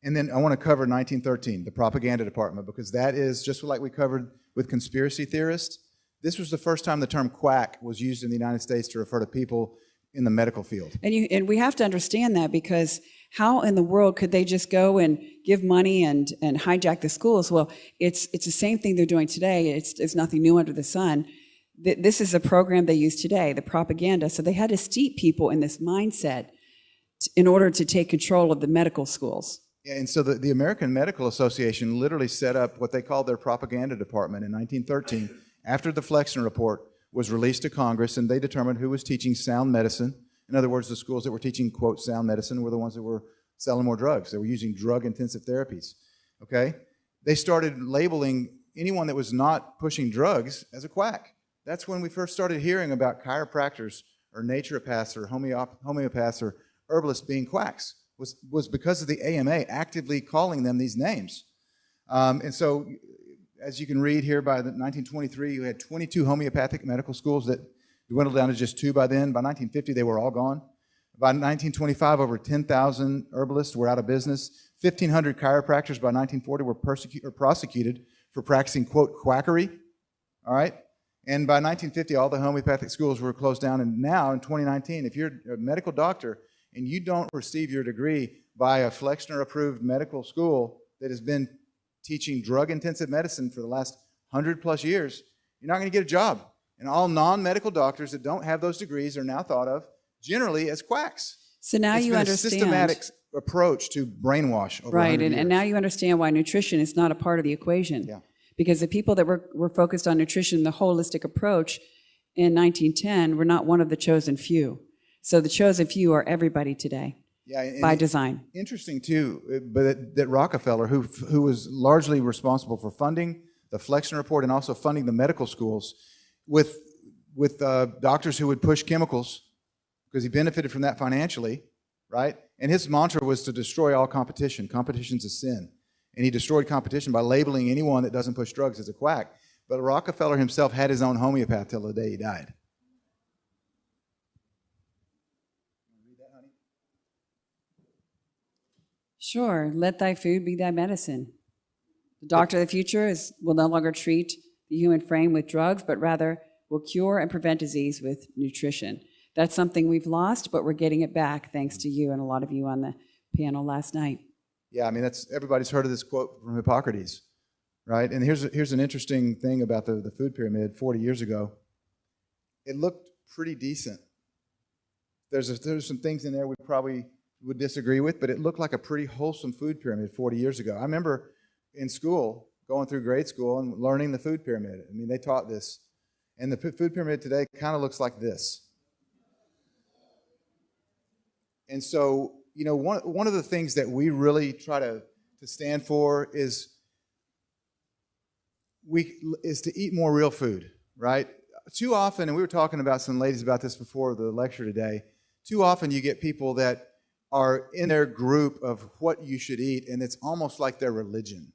And then I want to cover 1913, the propaganda department, because that is, just like we covered with conspiracy theorists, this was the first time the term quack was used in the United States to refer to people in the medical field. And we have to understand that, because how in the world could they just go and give money and hijack the schools? Well, it's the same thing they're doing today. It's nothing new under the sun. This is a program they use today, the propaganda. So they had to steep people in this mindset in order to take control of the medical schools. Yeah, and so the American Medical Association literally set up what they called their propaganda department in 1913 after the Flexner Report was released to Congress, and they determined who was teaching sound medicine. In other words, the schools that were teaching, quote, sound medicine were the ones that were selling more drugs. They were using drug-intensive therapies, okay? They started labeling anyone that was not pushing drugs as a quack. That's when we first started hearing about chiropractors or naturopaths or homeopaths or herbalists being quacks, was because of the AMA actively calling them these names. And so, as you can read here, by 1923, you had 22 homeopathic medical schools that dwindled down to just 2 by then. By 1950, they were all gone. By 1925, over 10,000 herbalists were out of business. 1,500 chiropractors by 1940 were prosecuted for practicing, quote, quackery. All right? And by 1950, all the homeopathic schools were closed down. And now, in 2019, if you're a medical doctor and you don't receive your degree by a Flexner-approved medical school that has been teaching drug-intensive medicine for the last 100-plus years, you're not going to get a job. And all non-medical doctors that don't have those degrees are now thought of generally as quacks. So now you understand. It's been a systematic approach to brainwash over right, 100 years. And now you understand why nutrition is not a part of the equation. Yeah. Because the people that were focused on nutrition, the holistic approach in 1910, were not one of the chosen few. So the chosen few are everybody today, by design. Interesting, too, but that Rockefeller, who was largely responsible for funding the Flexner Report and also funding the medical schools with doctors who would push chemicals, because he benefited from that financially, right? And his mantra was to destroy all competition. Competition's a sin. And he destroyed competition by labeling anyone that doesn't push drugs as a quack. But Rockefeller himself had his own homeopath till the day he died. Sure. Let thy food be thy medicine. The doctor of the future will no longer treat the human frame with drugs, but rather will cure and prevent disease with nutrition. That's something we've lost, but we're getting it back thanks to you and a lot of you on the panel last night. Yeah, I mean, everybody's heard of this quote from Hippocrates, right? And here's an interesting thing about the food pyramid 40 years ago. It looked pretty decent. There's some things in there we probably would disagree with, but it looked like a pretty wholesome food pyramid 40 years ago. I remember in school, going through grade school and learning the food pyramid. I mean, they taught this. And the food pyramid today kind of looks like this. And so, you know, one of the things that we really try to stand for is to eat more real food, right? Too often, and we were talking about some ladies about this before the lecture today, too often you get people that are in their group of what you should eat, and it's almost like their religion.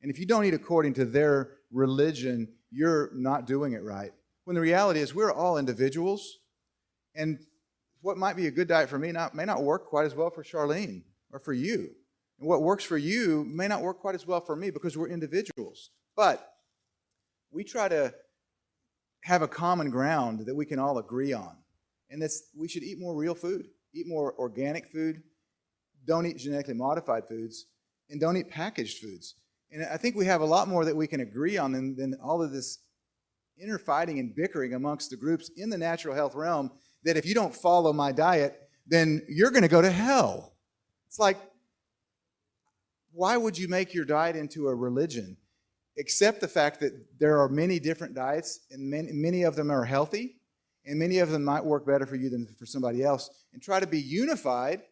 And if you don't eat according to their religion, you're not doing it right. When the reality is we're all individuals, and what might be a good diet for me may not work quite as well for Charlene or for you. And what works for you may not work quite as well for me because we're individuals. But we try to have a common ground that we can all agree on. And that's we should eat more real food, eat more organic food, don't eat genetically modified foods, and don't eat packaged foods. And I think we have a lot more that we can agree on than all of this inner fighting and bickering amongst the groups in the natural health realm, that if you don't follow my diet, then you're going to go to hell. It's like, why would you make your diet into a religion? Accept the fact that there are many different diets, and many of them are healthy, and many of them might work better for you than for somebody else, and try to be unified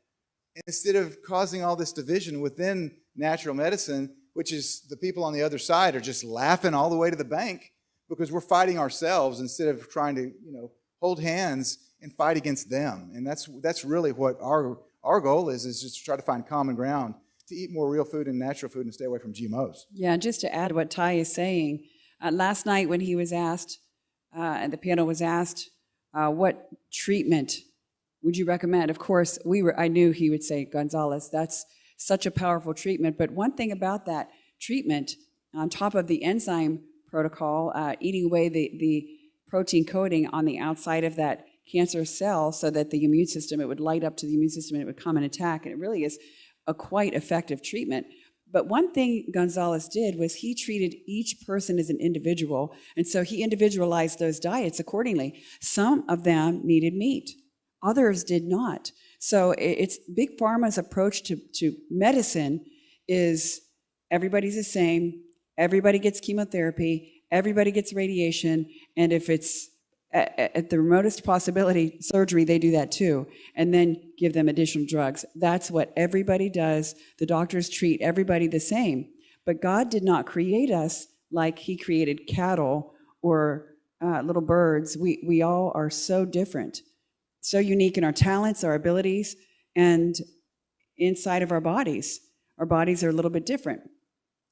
instead of causing all this division within natural medicine, which is the people on the other side are just laughing all the way to the bank because we're fighting ourselves instead of trying to, hold hands and fight against them. And that's really what our goal is just to try to find common ground, to eat more real food and natural food and stay away from GMOs. Yeah, and just to add what Ty is saying, last night when he was asked, and the panel was asked, what treatment would you recommend? Of course, I knew he would say Gonzalez. That's such a powerful treatment. But one thing about that treatment, on top of the enzyme protocol, eating away the protein coating on the outside of that cancer cell so that the immune system, it would light up to the immune system and it would come and attack. And it really is a quite effective treatment. But one thing Gonzalez did was he treated each person as an individual. And so he individualized those diets accordingly. Some of them needed meat. Others did not. So it's Big Pharma's approach to medicine is everybody's the same. Everybody gets chemotherapy. Everybody gets radiation, and if it's at the remotest possibility, surgery, they do that too, and then give them additional drugs. That's what everybody does. The doctors treat everybody the same. But God did not create us like he created cattle or little birds. We all are so different, so unique in our talents, our abilities, and inside of our bodies. Our bodies are a little bit different.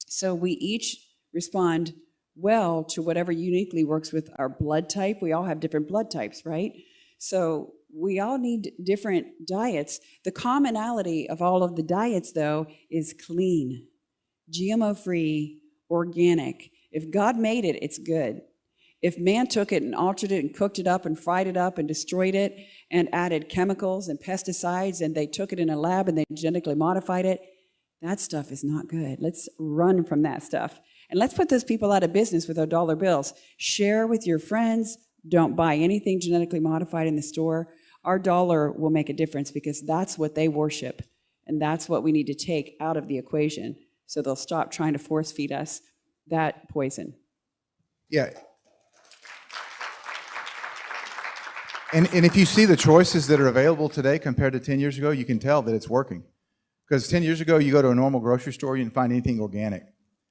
So we each respond well to whatever uniquely works with our blood type. We all have different blood types, right? So we all need different diets. The commonality of all of the diets, though, is clean, GMO-free, organic. If God made it, it's good. If man took it and altered it and cooked it up and fried it up and destroyed it and added chemicals and pesticides and they took it in a lab and they genetically modified it, that stuff is not good. Let's run from that stuff. And let's put those people out of business with our dollar bills. Share with your friends. Don't buy anything genetically modified in the store. Our dollar will make a difference because that's what they worship. And that's what we need to take out of the equation so they'll stop trying to force feed us that poison. Yeah. And if you see the choices that are available today compared to 10 years ago, you can tell that it's working. Because 10 years ago, you go to a normal grocery store, you didn't find anything organic.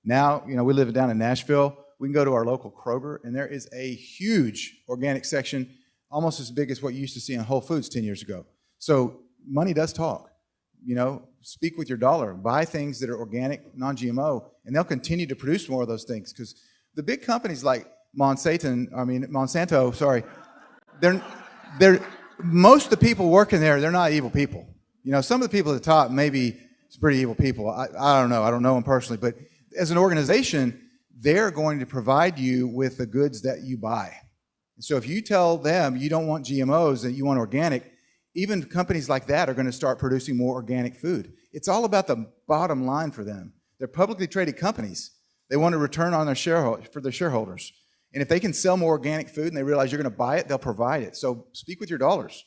Now, we live down in Nashville. We can go to our local Kroger, and there is a huge organic section, almost as big as what you used to see in Whole Foods 10 years ago. So money does talk. Speak with your dollar. Buy things that are organic, non-GMO, and they'll continue to produce more of those things. Because the big companies like Monsanto, they're most of the people working there, they're not evil people. Some of the people at the top maybe it's pretty evil people. I don't know. I don't know them personally, but as an organization, they're going to provide you with the goods that you buy. So if you tell them you don't want GMOs, that you want organic, even companies like that are going to start producing more organic food. It's all about the bottom line for them. They're publicly traded companies. They want a return on their shareholders. And if they can sell more organic food and they realize you're going to buy it, they'll provide it. So speak with your dollars.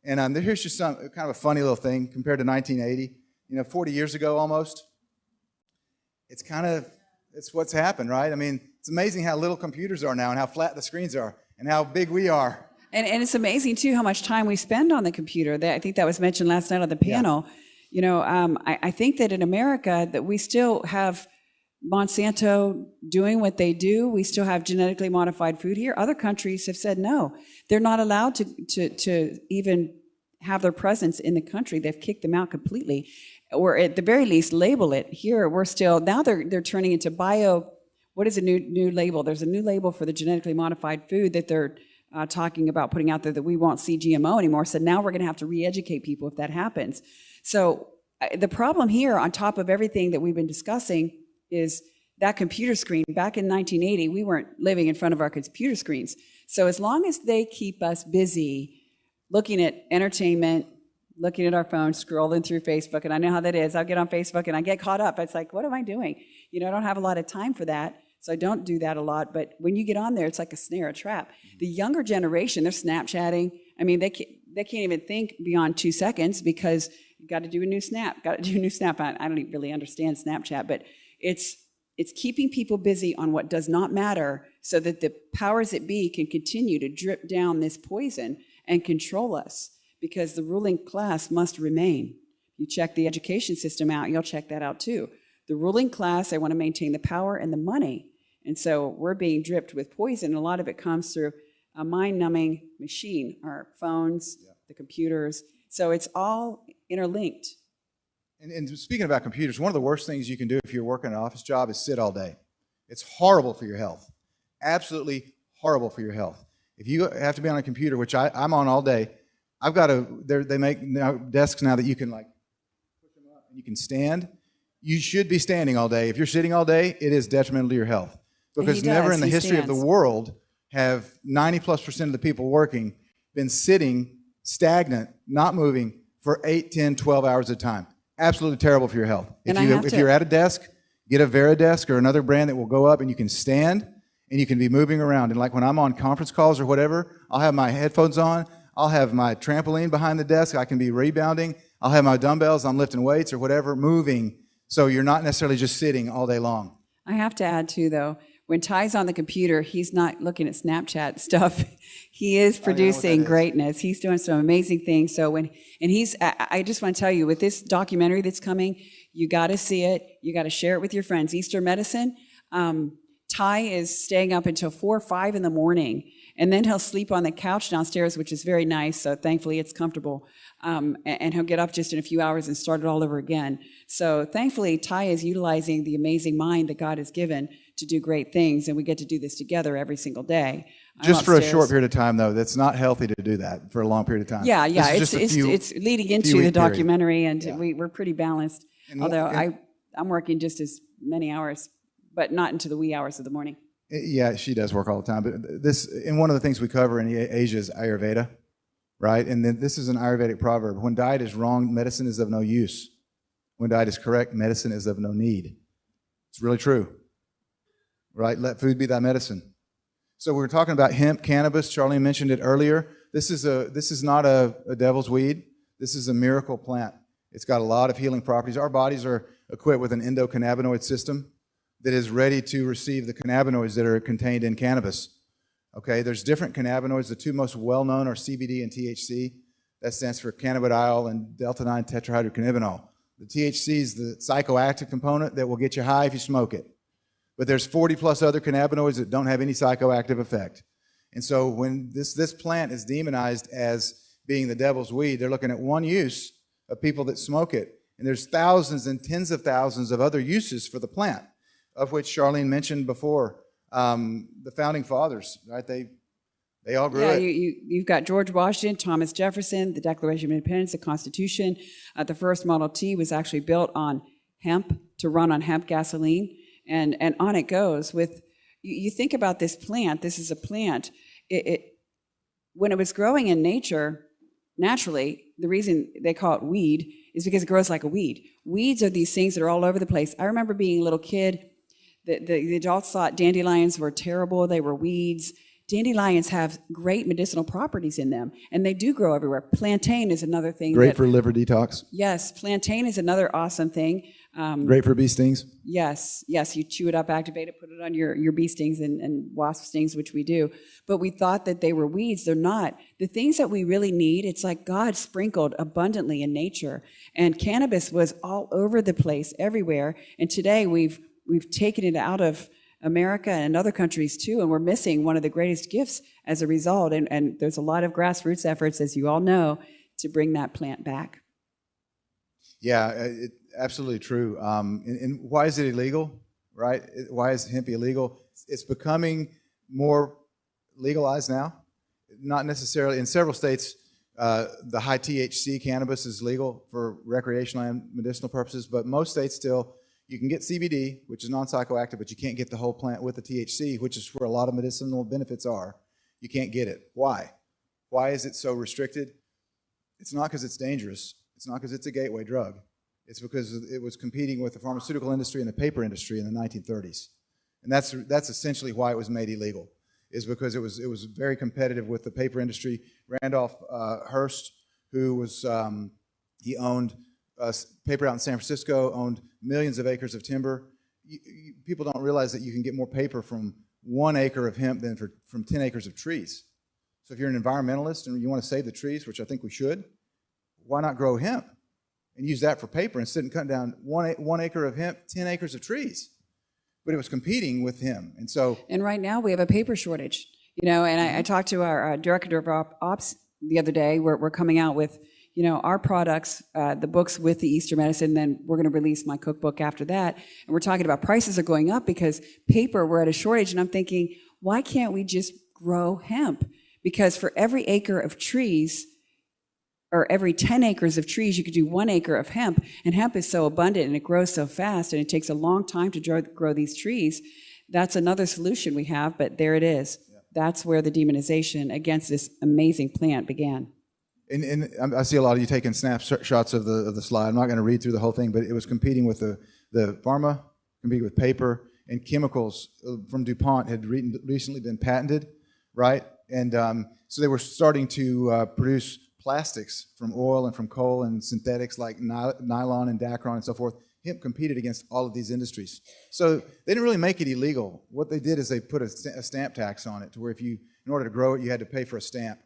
And here's just some kind of a funny little thing compared to 1980. 40 years ago almost. It's what's happened, right? I mean, it's amazing how little computers are now and how flat the screens are and how big we are. And it's amazing, too, how much time we spend on the computer. I think that was mentioned last night on the panel. Yeah. I think that in America that we still have Monsanto doing what they do. We still have genetically modified food here. Other countries have said no. They're not allowed to even have their presence in the country. They've kicked them out completely, or at the very least label it. Here we're still, now they're turning into bio, what is a new label? There's a new label for the genetically modified food that they're talking about putting out there that we won't see GMO anymore. So now we're going to have to re-educate people if that happens. So the problem here, on top of everything that we've been discussing, is that computer screen. Back in 1980, we weren't living in front of our computer screens. So as long as they keep us busy looking at entertainment, looking at our phones, scrolling through Facebook, and I know how that is. I'll get on Facebook and I get caught up. It's like, what am I doing? I don't have a lot of time for that, so I don't do that a lot. But when you get on there, it's like a snare, a trap. The younger generation, they're Snapchatting. I mean, they can't even think beyond 2 seconds because you got to do a new snap. I don't even really understand Snapchat, but it's keeping people busy on what does not matter so that the powers that be can continue to drip down this poison and control us, because the ruling class must remain. You check the education system out, you'll check that out too. The ruling class, they want to maintain the power and the money. And so we're being dripped with poison. A lot of it comes through a mind-numbing machine, our phones, the computers. So it's all interlinked. And speaking about computers, one of the worst things you can do if you're working an office job is sit all day. It's horrible for your health. Absolutely horrible for your health. If you have to be on a computer, which I'm on all day, I've got they make now desks now that you can push them up and you can stand. You should be standing all day. If you're sitting all day, it is detrimental to your health. Because never in the history of the world have 90+% of the people working been sitting stagnant, not moving for 8, 10, 12 hours at a time. Absolutely terrible for your health. If you're at a desk, get a Veridesk or another brand that will go up and you can stand and you can be moving around. And like when I'm on conference calls or whatever, I'll have my headphones on. I'll have my trampoline behind the desk. I can be rebounding. I'll have my dumbbells. I'm lifting weights or whatever, moving. So you're not necessarily just sitting all day long. I have to add too, though, when Ty's on the computer, he's not looking at Snapchat stuff. He is producing greatness. He's doing some amazing things. So I just want to tell you, with this documentary that's coming, you got to see it. You got to share it with your friends. Eastern Medicine. Ty is staying up until 4 or 5 in the morning, and then he'll sleep on the couch downstairs, which is very nice, so thankfully it's comfortable. And he'll get up just in a few hours and start it all over again. So thankfully, Ty is utilizing the amazing mind that God has given to do great things, and we get to do this together every single day. Just for a short period of time, though, that's not healthy to do that for a long period of time. Yeah, it's leading into the documentary, and we're pretty balanced. Although I'm working just as many hours, but not into the wee hours of the morning. Yeah, she does work all the time. But and one of the things we cover in Asia is Ayurveda, right? And then this is an Ayurvedic proverb: when diet is wrong, medicine is of no use. When diet is correct, medicine is of no need. It's really true, right? Let food be thy medicine. So we were talking about hemp, cannabis. Charlene mentioned it earlier. This is not a devil's weed. This is a miracle plant. It's got a lot of healing properties. Our bodies are equipped with an endocannabinoid system that is ready to receive the cannabinoids that are contained in cannabis. Okay, there's different cannabinoids. The two most well-known are CBD and THC. That stands for cannabidiol and delta-9 tetrahydrocannabinol. The THC is the psychoactive component that will get you high if you smoke it. But there's 40-plus other cannabinoids that don't have any psychoactive effect. And so when this plant is demonized as being the devil's weed, they're looking at one use of people that smoke it. And there's thousands and tens of thousands of other uses for the plant, of which Charlene mentioned before. The founding fathers, right? They all grew it. You've got George Washington, Thomas Jefferson, the Declaration of Independence, the Constitution. The first Model T was actually built on hemp, to run on hemp gasoline. And on it goes. You think about this plant. This is a plant. When it was growing in nature, naturally, the reason they call it weed is because it grows like a weed. Weeds are these things that are all over the place. I remember being a little kid. The adults thought dandelions were terrible. They were weeds. Dandelions have great medicinal properties in them, and they do grow everywhere. Plantain is another thing. Great for liver detox. Yes, plantain is another awesome thing. Great for bee stings. Yes, you chew it up, activate it, put it on your bee stings and wasp stings, which we do. But we thought that they were weeds. They're not. The things that we really need, it's like God sprinkled abundantly in nature. And cannabis was all over the place, everywhere. And today we've taken it out of America and other countries too, and we're missing one of the greatest gifts as a result. And there's a lot of grassroots efforts, as you all know, to bring that plant back. Yeah, absolutely true. And why is it illegal, right? Why is hemp illegal? It's becoming more legalized now. Not necessarily. In several states, the high THC cannabis is legal for recreational and medicinal purposes, but most states still, you can get CBD, which is non-psychoactive, but you can't get the whole plant with the THC, which is where a lot of medicinal benefits are. You can't get it. Why? Why is it so restricted? It's not because it's dangerous. It's not because it's a gateway drug. It's because it was competing with the pharmaceutical industry and the paper industry in the 1930s. And that's essentially why it was made illegal, is because it was very competitive with the paper industry. Randolph Hearst, who was, he owned paper out in San Francisco, owned millions of acres of timber. People don't realize that you can get more paper from 1 acre of hemp than from 10 acres of trees. So if you're an environmentalist and you want to save the trees, which I think we should, why not grow hemp and use that for paper instead of cutting down 1 acre of hemp, 10 acres of trees? But it was competing with him. And right now we have a paper shortage, and I talked to our director of ops the other day. We're coming out with our products, the books with the Easter medicine, then we're going to release my cookbook after that. And we're talking about prices are going up because paper, we're at a shortage. And I'm thinking, why can't we just grow hemp? Because for every acre of trees, or every 10 acres of trees, you could do 1 acre of hemp. And hemp is so abundant and it grows so fast and it takes a long time to grow these trees. That's another solution we have, but there it is. Yeah. That's where the demonization against this amazing plant began. And I see a lot of you taking snapshots of the slide. I'm not going to read through the whole thing, but it was competing with the pharma, competing with paper, and chemicals from DuPont had recently been patented, right? And so they were starting to produce plastics from oil and from coal and synthetics like nylon and Dacron and so forth. Hemp competed against all of these industries. So they didn't really make it illegal. What they did is they put a stamp tax on it to where in order to grow it, you had to pay for a stamp.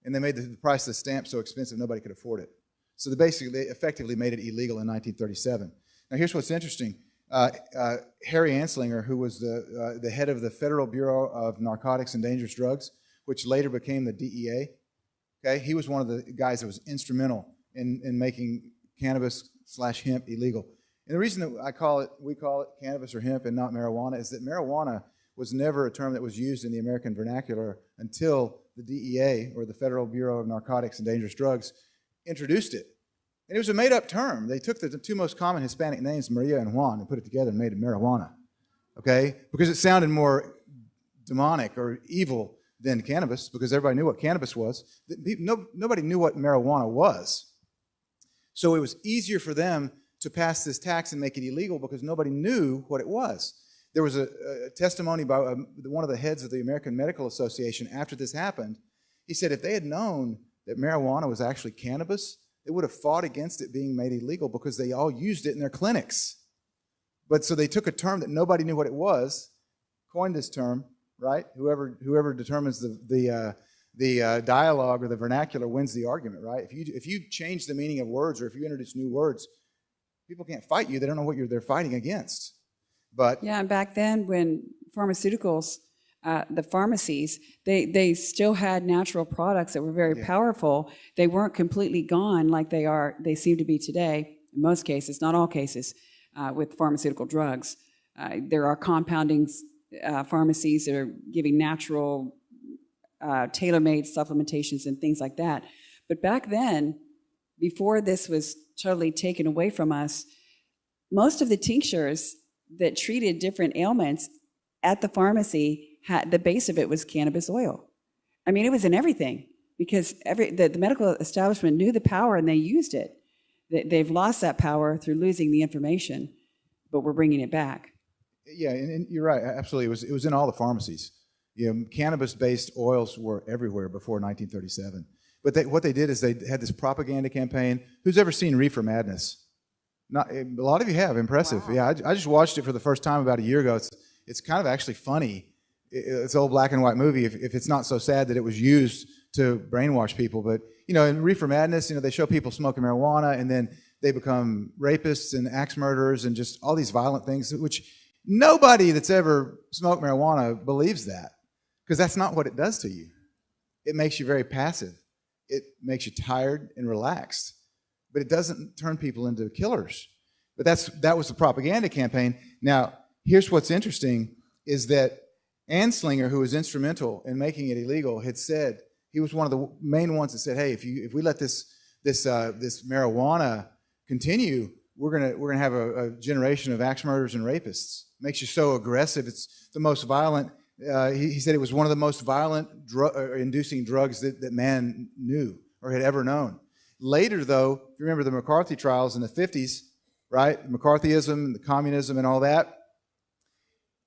And they made the price of the stamp so expensive nobody could afford it. So they effectively made it illegal in 1937. Now here's what's interesting. Harry Anslinger, who was the head of the Federal Bureau of Narcotics and Dangerous Drugs, which later became the DEA. Okay, he was one of the guys that was instrumental in making cannabis/hemp illegal. And the reason that we call it cannabis or hemp and not marijuana is that marijuana was never a term that was used in the American vernacular until the DEA, or the Federal Bureau of Narcotics and Dangerous Drugs, introduced it. And it was a made-up term. They took the two most common Hispanic names, Maria and Juan, and put it together and made it marijuana, okay? Because it sounded more demonic or evil than cannabis, because everybody knew what cannabis was. Nobody knew what marijuana was. So it was easier for them to pass this tax and make it illegal because nobody knew what it was. There was a testimony by one of the heads of the American Medical Association after this happened. He said if they had known that marijuana was actually cannabis, they would have fought against it being made illegal because they all used it in their clinics. But so they took a term that nobody knew what it was, coined this term, right? Whoever determines the dialogue or the vernacular wins the argument, right? If you change the meaning of words, or if you introduce new words, people can't fight you. They don't know what they're fighting against. But yeah, and back then when pharmaceuticals, the pharmacies, they still had natural products that were very powerful. They weren't completely gone like they seem to be today, in most cases, not all cases, with pharmaceutical drugs. There are compounding pharmacies that are giving natural, tailor-made supplementations and things like that. But back then, before this was totally taken away from us, most of the tinctures that treated different ailments at the pharmacy, the base of it was cannabis oil. I mean, it was in everything because the medical establishment knew the power and they used it. They've lost that power through losing the information, but we're bringing it back. Yeah, and you're right. Absolutely, it was in all the pharmacies. Cannabis-based oils were everywhere before 1937. But what they did is they had this propaganda campaign. Who's ever seen Reefer Madness? A lot of you have. Impressive. Wow. Yeah, I just watched it for the first time about a year ago. It's kind of actually funny. It's an old black and white movie. If it's not so sad that it was used to brainwash people, but in Reefer Madness, they show people smoking marijuana and then they become rapists and axe murderers and just all these violent things, which nobody that's ever smoked marijuana believes that, because that's not what it does to you. It makes you very passive. It makes you tired and relaxed. But it doesn't turn people into killers. But that was the propaganda campaign. Now, here's what's interesting is that Anslinger, who was instrumental in making it illegal, had said, he was one of the main ones that said, hey, if we let this marijuana continue, we're gonna have a generation of axe murderers and rapists. It makes you so aggressive. It's the most violent. He said it was one of the most violent inducing drugs that man knew or had ever known. Later, though, if you remember the McCarthy trials in the 50s, right? McCarthyism, the communism, and all that.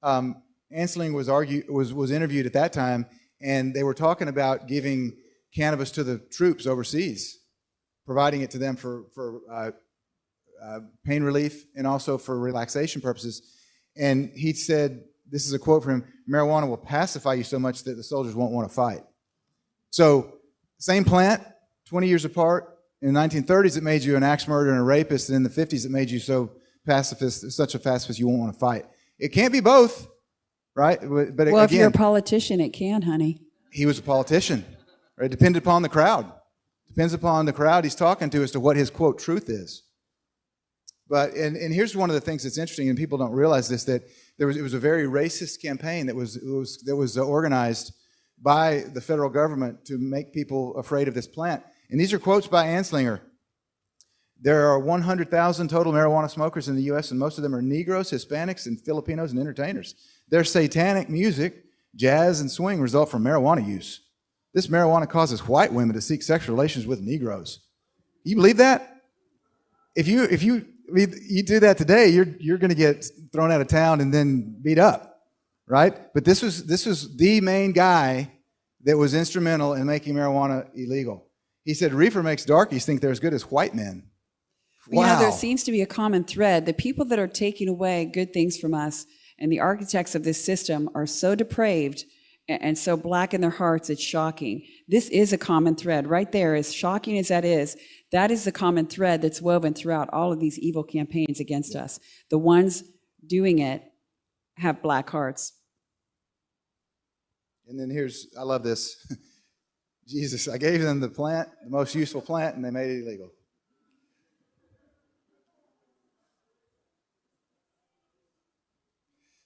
Anslinger was interviewed at that time, and they were talking about giving cannabis to the troops overseas, providing it to them for pain relief and also for relaxation purposes. And he said, this is a quote from him, "Marijuana will pacify you so much that the soldiers won't want to fight." So, same plant, 20 years apart. In the 1930s, it made you an axe murderer and a rapist, and in the 50s, it made you such a pacifist you won't want to fight. It can't be both, right? But well, again, if you're a politician, it can, honey. He was a politician. Right? It depended upon the crowd. Depends upon the crowd he's talking to as to what his, quote, truth is. But and here's one of the things that's interesting, and people don't realize this, that it was a very racist campaign that was organized by the federal government to make people afraid of this plant. And these are quotes by Anslinger. There are 100,000 total marijuana smokers in the U.S., and most of them are Negroes, Hispanics, and Filipinos and entertainers. Their satanic music, jazz, and swing result from marijuana use. This marijuana causes white women to seek sexual relations with Negroes. You believe that? If you do that today, you're going to get thrown out of town and then beat up, right? But this was the main guy that was instrumental in making marijuana illegal. He said, reefer makes darkies think they're as good as white men. Wow. There seems to be a common thread. The people that are taking away good things from us and the architects of this system are so depraved and so black in their hearts, it's shocking. This is a common thread. Right there, as shocking as that is the common thread that's woven throughout all of these evil campaigns against us. The ones doing it have black hearts. And then I love this. Jesus, I gave them the plant, the most useful plant, and they made it illegal.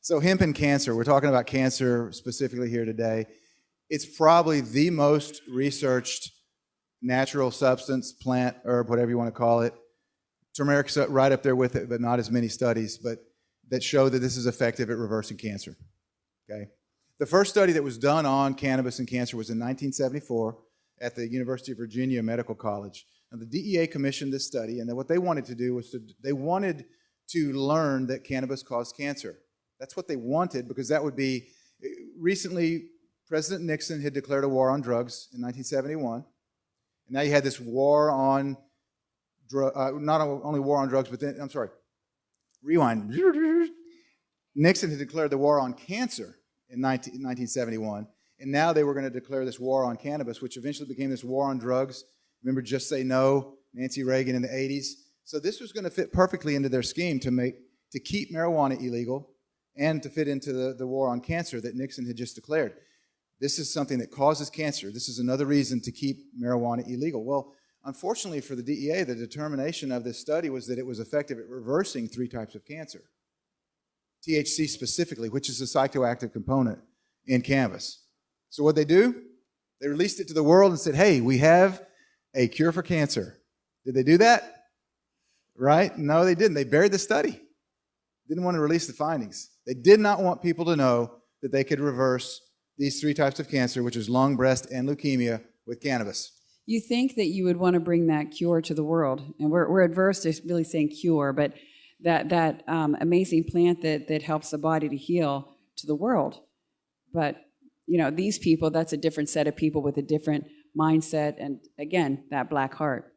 So hemp and cancer, we're talking about cancer specifically here today. It's probably the most researched natural substance, plant, herb, whatever you want to call it. Turmeric's right up there with it, but not as many studies, but that show that this is effective at reversing cancer. Okay. The first study that was done on cannabis and cancer was in 1974 at the University of Virginia Medical College. Now, the DEA commissioned this study, and what they wanted to do was they wanted to learn that cannabis caused cancer. That's what they wanted, because that would be, recently, President Nixon had declared a war on drugs in 1971. And now you had this war on, not only war on drugs, but then, I'm sorry, rewind. Nixon had declared the war on cancer in 1971. And now they were going to declare this war on cannabis, which eventually became this war on drugs. Remember Just Say No, Nancy Reagan in the 80s? So this was going to fit perfectly into their scheme to keep marijuana illegal and to fit into the war on cancer that Nixon had just declared. This is something that causes cancer. This is another reason to keep marijuana illegal. Well, unfortunately for the DEA, the determination of this study was that it was effective at reversing 3 types of cancer. THC specifically, which is a psychoactive component in cannabis. So what they do? They released it to the world and said, hey, we have a cure for cancer. Did they do that? Right? No, they didn't. They buried the study. Didn't want to release the findings. They did not want people to know that they could reverse these 3 types of cancer, which is lung, breast, and leukemia, with cannabis. You think that you would want to bring that cure to the world, and we're adverse to really saying cure, but that amazing plant that helps the body to heal to the world. But these people, that's a different set of people with a different mindset, and again, that black heart.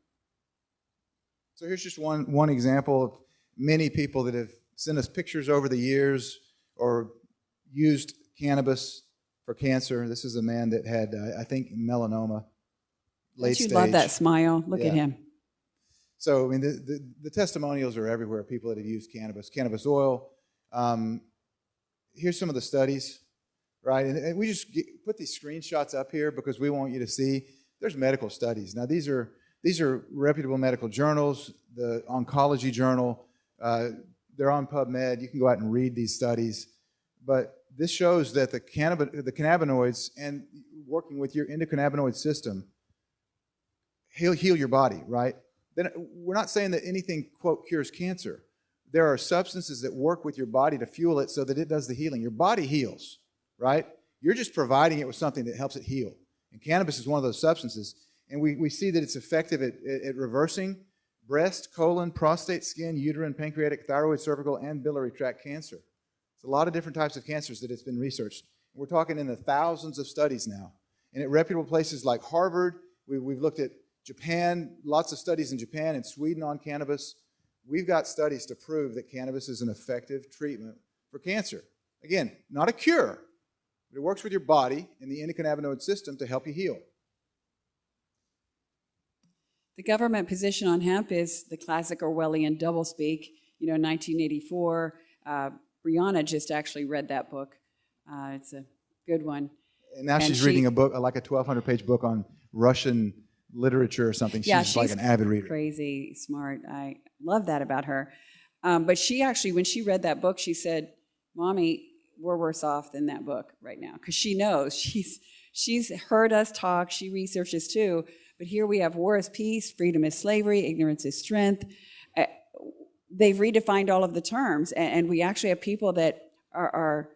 So here's just one example of many people that have sent us pictures over the years or used cannabis for cancer. This is a man that had, I think, melanoma, late stage. Don't you love that smile? Look at him. So, I mean, the testimonials are everywhere, people that have used cannabis oil. Here's some of the studies, right? And we just put these screenshots up here because we want you to see there's medical studies. Now, these are reputable medical journals, the oncology journal. They're on PubMed. You can go out and read these studies. But this shows that the cannabinoids and working with your endocannabinoid system heal your body, right? Then we're not saying that anything, quote, cures cancer. There are substances that work with your body to fuel it so that it does the healing. Your body heals, right? You're just providing it with something that helps it heal. And cannabis is one of those substances. And we see that it's effective at reversing breast, colon, prostate, skin, uterine, pancreatic, thyroid, cervical, and biliary tract cancer. It's a lot of different types of cancers that it's been researched. We're talking in the thousands of studies now. And at reputable places like Harvard, we've looked at Japan, lots of studies in Japan and Sweden on cannabis. We've got studies to prove that cannabis is an effective treatment for cancer. Again, not a cure, but it works with your body and the endocannabinoid system to help you heal. The government position on hemp is the classic Orwellian doublespeak. 1984. Brianna just actually read that book. It's a good one. And now she's reading a book, like a 1,200-page book on Russian literature or something. She's like an avid reader. Crazy, smart. I love that about her. But she actually, when she read that book, she said, Mommy, we're worse off than that book right now. Because she knows. She's heard us talk. She researches too. But here we have war is peace, freedom is slavery, ignorance is strength. They've redefined all of the terms. And we actually have people that are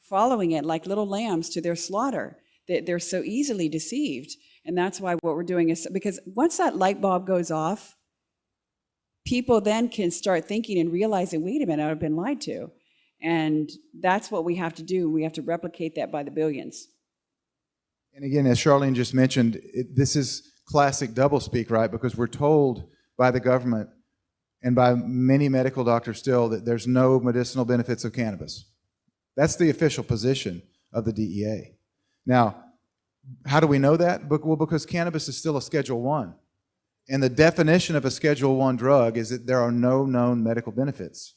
following it like little lambs to their slaughter. They're so easily deceived. And that's why what we're doing is, because once that light bulb goes off, people then can start thinking and realizing, wait a minute, I've been lied to. And that's what we have to do. We have to replicate that by the billions. And again, as Charlene just mentioned, this is classic doublespeak, right? Because we're told by the government and by many medical doctors still that there's no medicinal benefits of cannabis. That's the official position of the DEA. Now, how do we know that? Well, because cannabis is still a Schedule I. And the definition of a Schedule I drug is that there are no known medical benefits.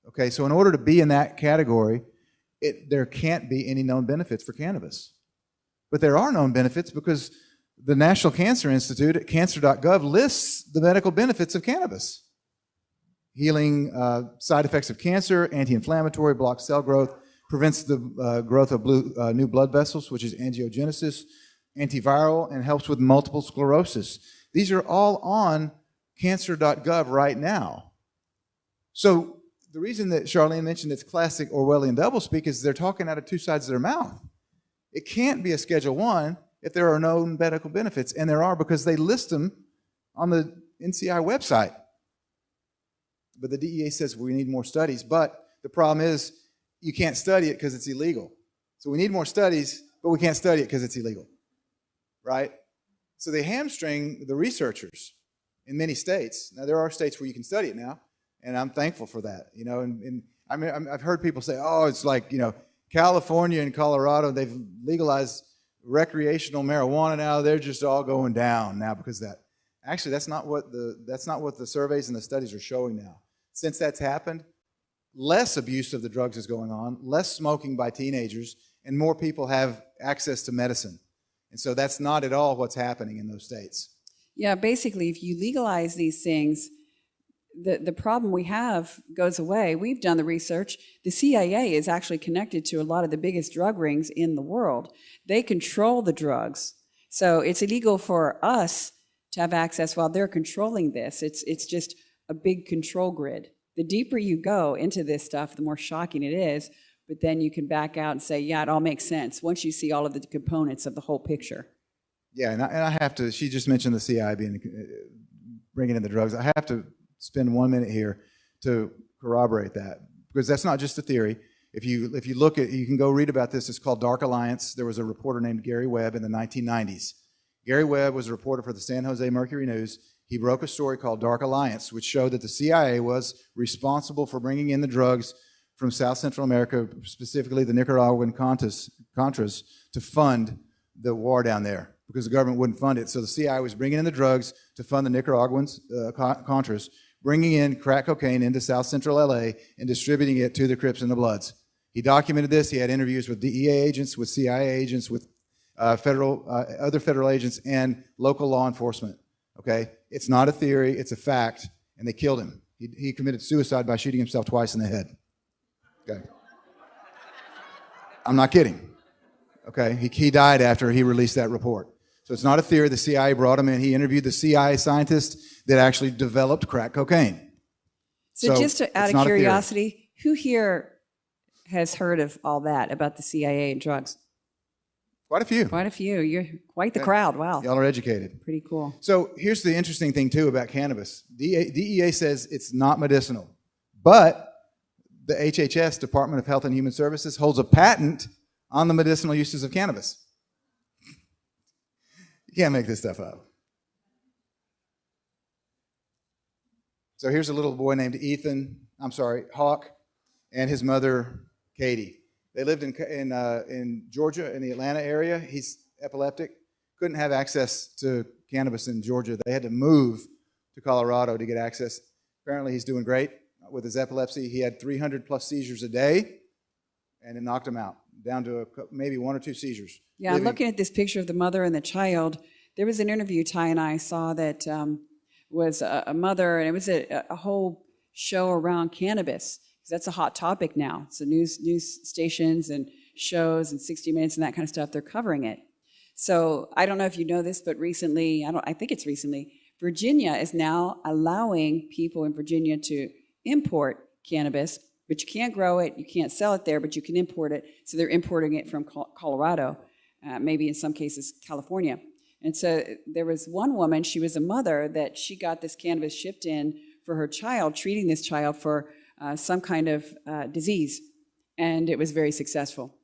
Okay, so in order to be in that category, there can't be any known benefits for cannabis. But there are known benefits because the National Cancer Institute at cancer.gov lists the medical benefits of cannabis. Healing side effects of cancer, anti-inflammatory, blocks cell growth, prevents the growth of new blood vessels, which is angiogenesis, antiviral, and helps with multiple sclerosis. These are all on cancer.gov right now. So the reason that Charlene mentioned it's classic Orwellian doublespeak is they're talking out of two sides of their mouth. It can't be a Schedule I if there are no medical benefits, and there are because they list them on the NCI website. But the DEA says we need more studies, but the problem is you can't study it because it's illegal. So we need more studies, but we can't study it because it's illegal, right? So they hamstring the researchers in many states. Now, there are states where you can study it now, and I'm thankful for that. You know, and I mean, I've heard people say, oh, it's like, you know, California and Colorado, they've legalized recreational marijuana now. They're just all going down now because of that. Actually, that's not what the surveys and the studies are showing now. Since that's happened, less abuse of the drugs is going on, less smoking by teenagers, and more people have access to medicine. And so that's not at all what's happening in those states. Yeah, basically, if you legalize these things, the problem we have goes away. We've done the research. The CIA is actually connected to a lot of the biggest drug rings in the world. They control the drugs. So it's illegal for us to have access while they're controlling this. It's just a big control grid. The deeper you go into this stuff, the more shocking it is. But then you can back out and say, yeah, it all makes sense once you see all of the components of the whole picture. Yeah, and I have to, she just mentioned the CIA bringing in the drugs. I have to spend 1 minute here to corroborate that, because that's not just a theory. If you look at, you can go read about this. It's called Dark Alliance. There was a reporter named Gary Webb in the 1990s. Gary Webb was a reporter for the San Jose Mercury News. He broke a story called Dark Alliance, which showed that the CIA was responsible for bringing in the drugs from South Central America, specifically the Nicaraguan Contras, to fund the war down there, because the government wouldn't fund it. So the CIA was bringing in the drugs to fund the Nicaraguans, Contras, bringing in crack cocaine into South Central LA and distributing it to the Crips and the Bloods. He documented this. He had interviews with DEA agents, with CIA agents, with other federal agents, and local law enforcement. Okay? It's not a theory. It's a fact. And they killed him. He committed suicide by shooting himself twice in the head. Okay? I'm not kidding. Okay? He died after he released that report. So it's not a theory. The CIA brought him in. He interviewed the CIA scientist that actually developed crack cocaine. So just out of curiosity, who here has heard of all that about the CIA and drugs? Quite a few. Quite a few. You're quite the crowd. Wow. Y'all are educated. Pretty cool. So here's the interesting thing, too, about cannabis. DEA says it's not medicinal. But the HHS, Department of Health and Human Services, holds a patent on the medicinal uses of cannabis. You can't make this stuff up. So here's a little boy named Hawk, and his mother, Katie. They lived in Georgia, in the Atlanta area. He's epileptic, couldn't have access to cannabis in Georgia. They had to move to Colorado to get access. Apparently he's doing great with his epilepsy. He had 300 plus seizures a day, and it knocked him out, down to maybe 1 or 2 seizures. Yeah, looking at this picture of the mother and the child, there was an interview Ty and I saw that was a mother, and it was a whole show around cannabis. That's a hot topic now. So news stations and shows and 60 Minutes and that kind of stuff, they're covering it. So I don't know if you know this, but recently, I think it's recently, Virginia is now allowing people in Virginia to import cannabis, but you can't grow it, you can't sell it there, but you can import it. So they're importing it from Colorado, maybe in some cases California. And so there was one woman, she was a mother, that she got this cannabis shipped in for her child, treating this child for some kind of disease, and it was very successful.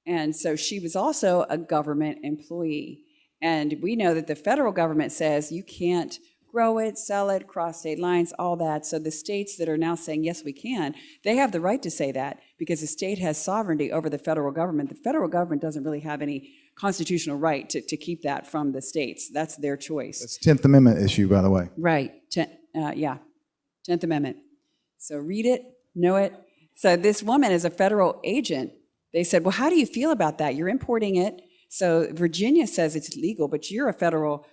And so she was also a government employee. And we know that the federal government says you can't grow it, sell it, cross state lines, all that. So the states that are now saying, yes, we can, they have the right to say that because the state has sovereignty over the federal government. The federal government doesn't really have any constitutional right to keep that from the states. That's their choice. That's 10th Amendment issue, by the way. Right. 10th Amendment. So read it, Know it? So this woman is a federal agent. They said, well, how do you feel about that? You're importing it. So Virginia says it's legal, but you're a federal,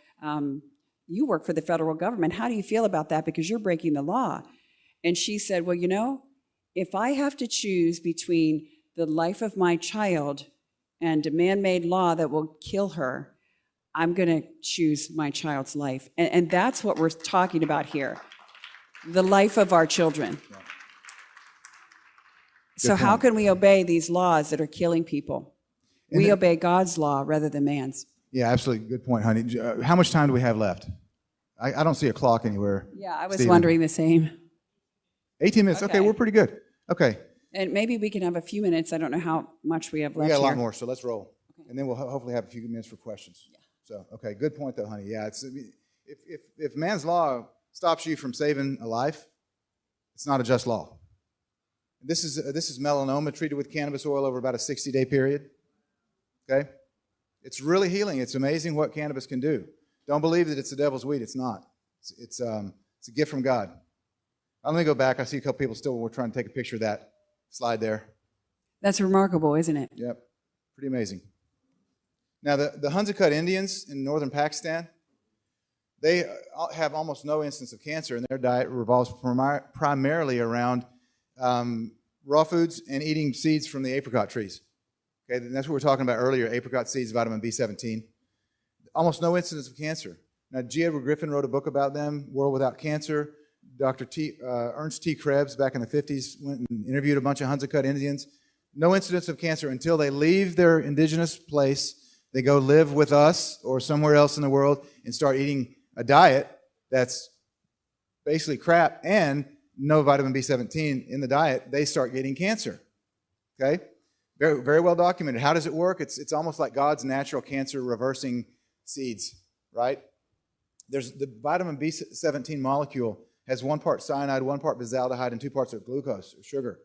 you work for the federal government. How do you feel about that? Because you're breaking the law. And she said, well, you know, if I have to choose between the life of my child and a man-made law that will kill her, I'm going to choose my child's life. And that's what we're talking about here, the life of our children. Yeah. So how can we obey these laws that are killing people? We obey God's law rather than man's. Yeah, absolutely. Good point, honey. How much time do we have left? I don't see a clock anywhere. Yeah, I was wondering the same. 18 minutes. Okay, we're pretty good. Okay. And maybe we can have a few minutes. I don't know how much we have left. We got a lot here. more, so let's roll. Okay. And then we'll hopefully have a few minutes for questions. Yeah. So, okay, good point though, honey. Yeah, it's if man's law stops you from saving a life, it's not a just law. This is melanoma treated with cannabis oil over about a 60-day period. Okay? It's really healing. It's amazing what cannabis can do. Don't believe that it's the devil's weed. It's not. It's a gift from God. Let me go back. I see a couple people still. We're trying to take a picture of that slide there. That's remarkable, isn't it? Yep. Pretty amazing. Now, the Hunzacut Indians in northern Pakistan, they have almost no instance of cancer, and their diet revolves primarily around raw foods and eating seeds from the apricot trees. Okay, and that's what we were talking about earlier, apricot seeds, vitamin B17. Almost no incidence of cancer. Now, G. Edward Griffin wrote a book about them, World Without Cancer. Dr. Ernst T. Krebs, back in the 50s, went and interviewed a bunch of Hunzacut Indians. No incidence of cancer until they leave their indigenous place. They go live with us or somewhere else in the world and start eating a diet that's basically crap and no vitamin B17 in the diet. They start getting cancer. Okay? Very, very well documented. How does it work? It's almost like God's natural cancer reversing seeds, right? There's the vitamin B17 molecule has 1 part cyanide, 1 part bisaldehyde, and 2 parts of glucose, or sugar,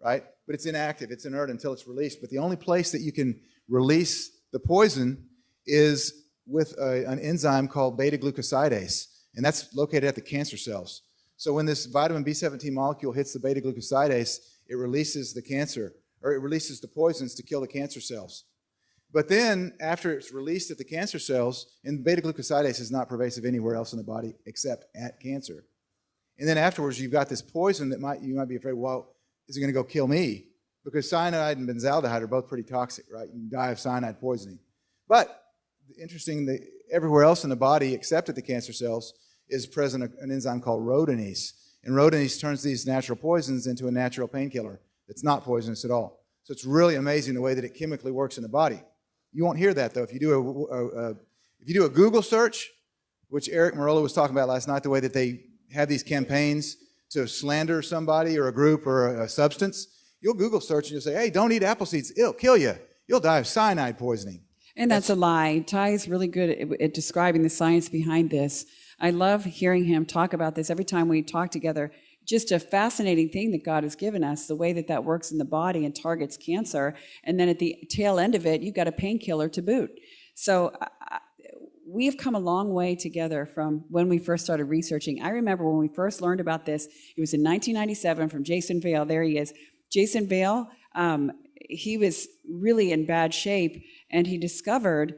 right? But it's inactive, it's inert until it's released. But the only place that you can release the poison is with an enzyme called beta-glucosidase, and that's located at the cancer cells. So when this vitamin B17 molecule hits the beta-glucosidase, it releases the cancer, or it releases the poisons to kill the cancer cells. But then, after it's released at the cancer cells, and beta-glucosidase is not pervasive anywhere else in the body except at cancer. And then afterwards, you've got this poison that you might be afraid, well, is it going to go kill me? Because cyanide and benzaldehyde are both pretty toxic, right? You can die of cyanide poisoning. But interesting, everywhere else in the body except at the cancer cells is present an enzyme called rhodinase. And rhodinase turns these natural poisons into a natural painkiller that's not poisonous at all. So it's really amazing the way that it chemically works in the body. You won't hear that, though. If you do a Google search, which Eric Merola was talking about last night, the way that they have these campaigns to slander somebody or a group or a substance, you'll Google search and you'll say, hey, don't eat apple seeds. It'll kill you. You'll die of cyanide poisoning. And that's a lie. Ty is really good at describing the science behind this. I love hearing him talk about this every time we talk together. Just a fascinating thing that God has given us, the way that works in the body and targets cancer. And then at the tail end of it, you've got a painkiller to boot. So we have come a long way together from when we first started researching. I remember when we first learned about this, it was in 1997 from Jason Vale. There he is. Jason Vale, he was really in bad shape, and he discovered,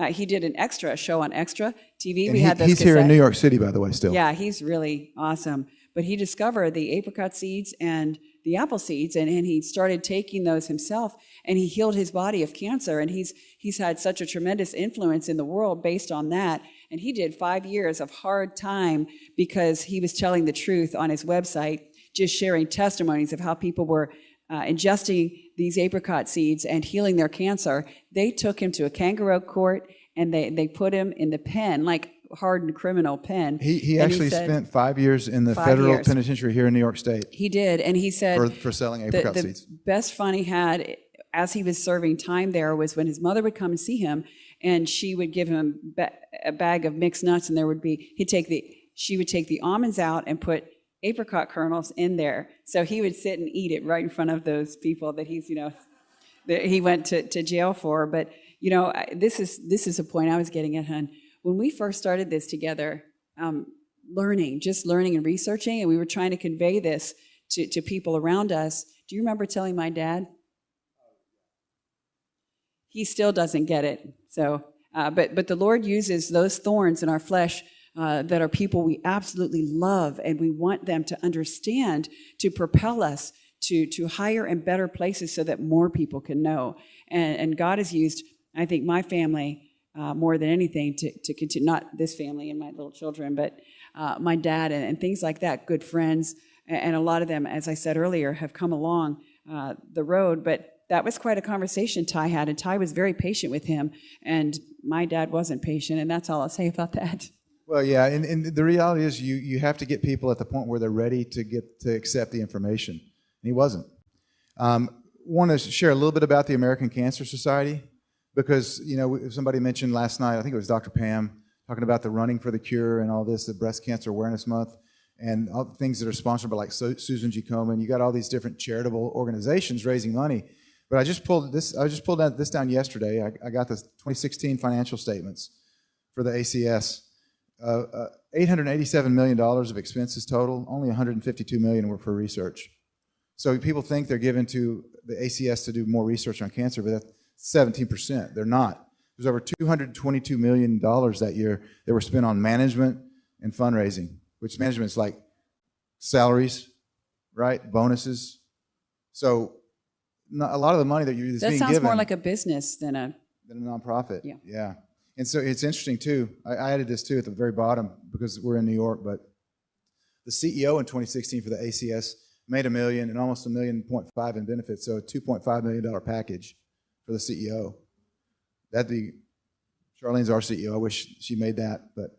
he did an extra show on Extra TV. And he's here in New York City, by the way, still. Yeah, he's really awesome. But he discovered the apricot seeds and the apple seeds, and he started taking those himself, and he healed his body of cancer, and he's had such a tremendous influence in the world based on that. And he did 5 years of hard time because he was telling the truth on his website, just sharing testimonies of how people were ingesting these apricot seeds and healing their cancer. They took him to a kangaroo court, and they put him in the pen, like hardened criminal pen. He actually spent 5 years in the federal penitentiary here in New York State. He did, and he said for selling apricot seeds. The best fun he had as he was serving time there was when his mother would come and see him, and she would give him a bag of mixed nuts, and she would take the almonds out and put apricot kernels in there. So he would sit and eat it right in front of those people that that he went to jail for. But this is a point I was getting at, hon. When we first started this together, learning and researching, and we were trying to convey this to people around us. Do you remember telling my dad? He still doesn't get it. So, but the Lord uses those thorns in our flesh that are people we absolutely love, and we want them to understand, to propel us to higher and better places so that more people can know. And God has used, I think, my family more than anything to continue, not this family and my little children, but my dad and things like that, good friends. And a lot of them, as I said earlier, have come along the road. But that was quite a conversation Ty had, and Ty was very patient with him, and my dad wasn't patient, and that's all I'll say about that. Well, yeah, and the reality is you have to get people at the point where they're ready to accept the information, and he wasn't. Want to share a little bit about the American Cancer Society, because somebody mentioned last night, I think it was Dr. Pam, talking about the Running for the Cure and all this, the Breast Cancer Awareness Month, and all the things that are sponsored by like Susan G. Komen. You got all these different charitable organizations raising money. But I just pulled this down yesterday. I got the 2016 financial statements for the ACS. $887 million of expenses total. Only $152 million were for research. So people think they're given to the ACS to do more research on cancer, but that's 17%. They're not. There's over $222 million that year that were spent on management and fundraising, which management is like salaries, right? Bonuses. So a lot of the money that you're being given. That sounds more like a business than a nonprofit. Yeah. And so it's interesting too. I added this too at the very bottom because we're in New York. But the CEO in 2016 for the ACS made $1 million and almost $1.5 million in benefits. So a $2.5 million package for the CEO. That'd be Charlene's our CEO. I wish she made that. But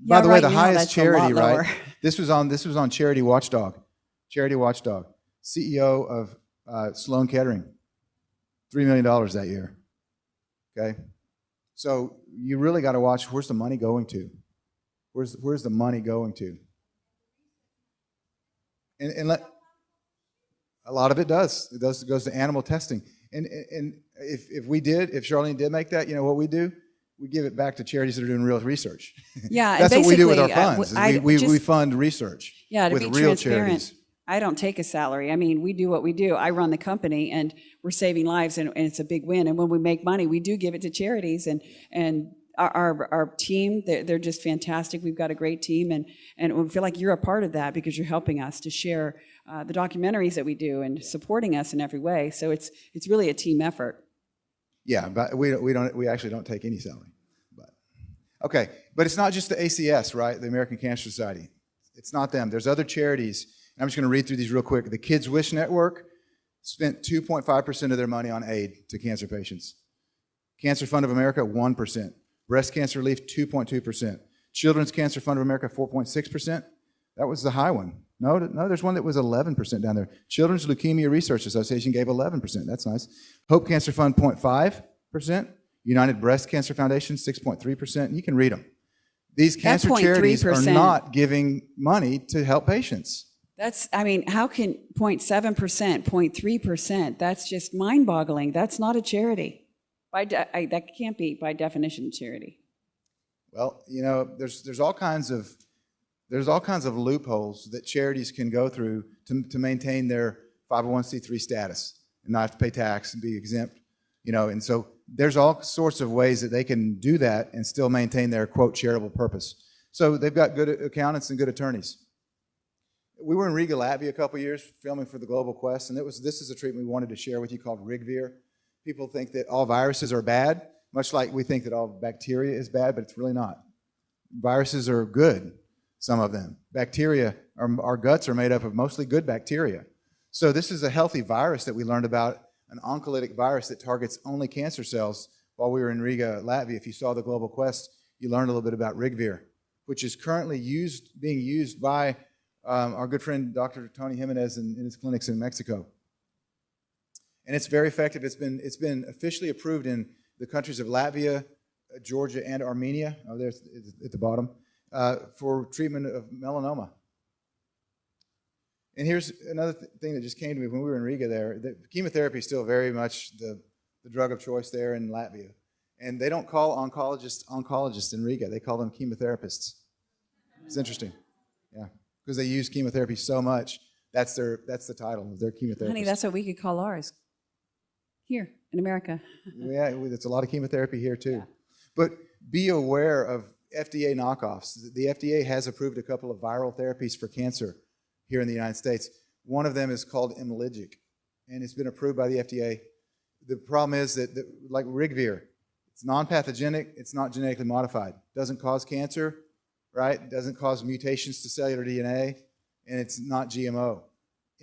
by the way, the highest charity, right? This was on Charity Watchdog. Charity Watchdog. CEO of Sloan Kettering, $3 million that year. Okay, so you really got to watch where's the money going to. Where's the money going to? And a lot of it does. It goes to animal testing. And if Charlene did make that, what we do? We give it back to charities that are doing real research. Yeah, that's what we do with our funds. We fund research. Yeah, to with be real transparent. Charities. I don't take a salary. I mean, we do what we do. I run the company, and we're saving lives, and it's a big win. And when we make money, we do give it to charities. And our team, they're just fantastic. We've got a great team, and we feel like you're a part of that because you're helping us to share the documentaries that we do and supporting us in every way. So it's really a team effort. Yeah, but we actually don't take any salary. But it's not just the ACS, right? The American Cancer Society. It's not them. There's other charities. I'm just going to read through these real quick. The Kids Wish Network spent 2.5% of their money on aid to cancer patients. Cancer Fund of America, 1%. Breast Cancer Relief, 2.2%. Children's Cancer Fund of America, 4.6%. That was the high one. No, there's one that was 11% down there. Children's Leukemia Research Association gave 11%. That's nice. Hope Cancer Fund, 0.5%. United Breast Cancer Foundation, 6.3%. You can read them. These cancer charities are not giving money to help patients. How can 0.7%, 0.3%? That's just mind-boggling. That's not a charity. That can't be, by definition, charity. Well, there's all kinds of loopholes that charities can go through to maintain their 501c3 status and not have to pay tax and be exempt. And so there's all sorts of ways that they can do that and still maintain their, quote, charitable purpose. So they've got good accountants and good attorneys. We were in Riga, Latvia a couple of years filming for the Global Quest, and this is a treatment we wanted to share with you called Rigvir. People think that all viruses are bad, much like we think that all bacteria is bad, but it's really not. Viruses are good, some of them. Bacteria, our guts are made up of mostly good bacteria. So this is a healthy virus that we learned about, an oncolytic virus that targets only cancer cells while we were in Riga, Latvia. If you saw the Global Quest, you learned a little bit about Rigvir, which is currently being used by our good friend Dr. Tony Jimenez in his clinics in Mexico. And it's very effective. It's been officially approved in the countries of Latvia, Georgia, and Armenia. Oh, there's at the bottom, for treatment of melanoma. And here's another thing that just came to me when we were in Riga there. Chemotherapy is still very much the drug of choice there in Latvia. And they don't call oncologists in Riga. They call them chemotherapists. It's interesting. Yeah. because they use chemotherapy so much. That's the title of their chemotherapy. Honey, that's what we could call ours here in America. Yeah, it's a lot of chemotherapy here too. Yeah. But be aware of FDA knockoffs. The FDA has approved a couple of viral therapies for cancer here in the United States. One of them is called Imligic, and it's been approved by the FDA. The problem is that, like Rigvir, it's non-pathogenic, it's not genetically modified. Doesn't cause cancer, right? Doesn't cause mutations to cellular DNA, and it's not GMO.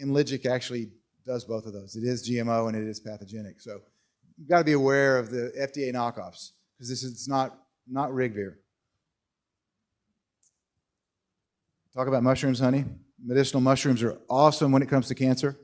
Imligic actually does both of those. It is GMO and it is pathogenic. So you've got to be aware of the FDA knockoffs, because this is not Rigvir. Talk about mushrooms, honey. Medicinal mushrooms are awesome when it comes to cancer.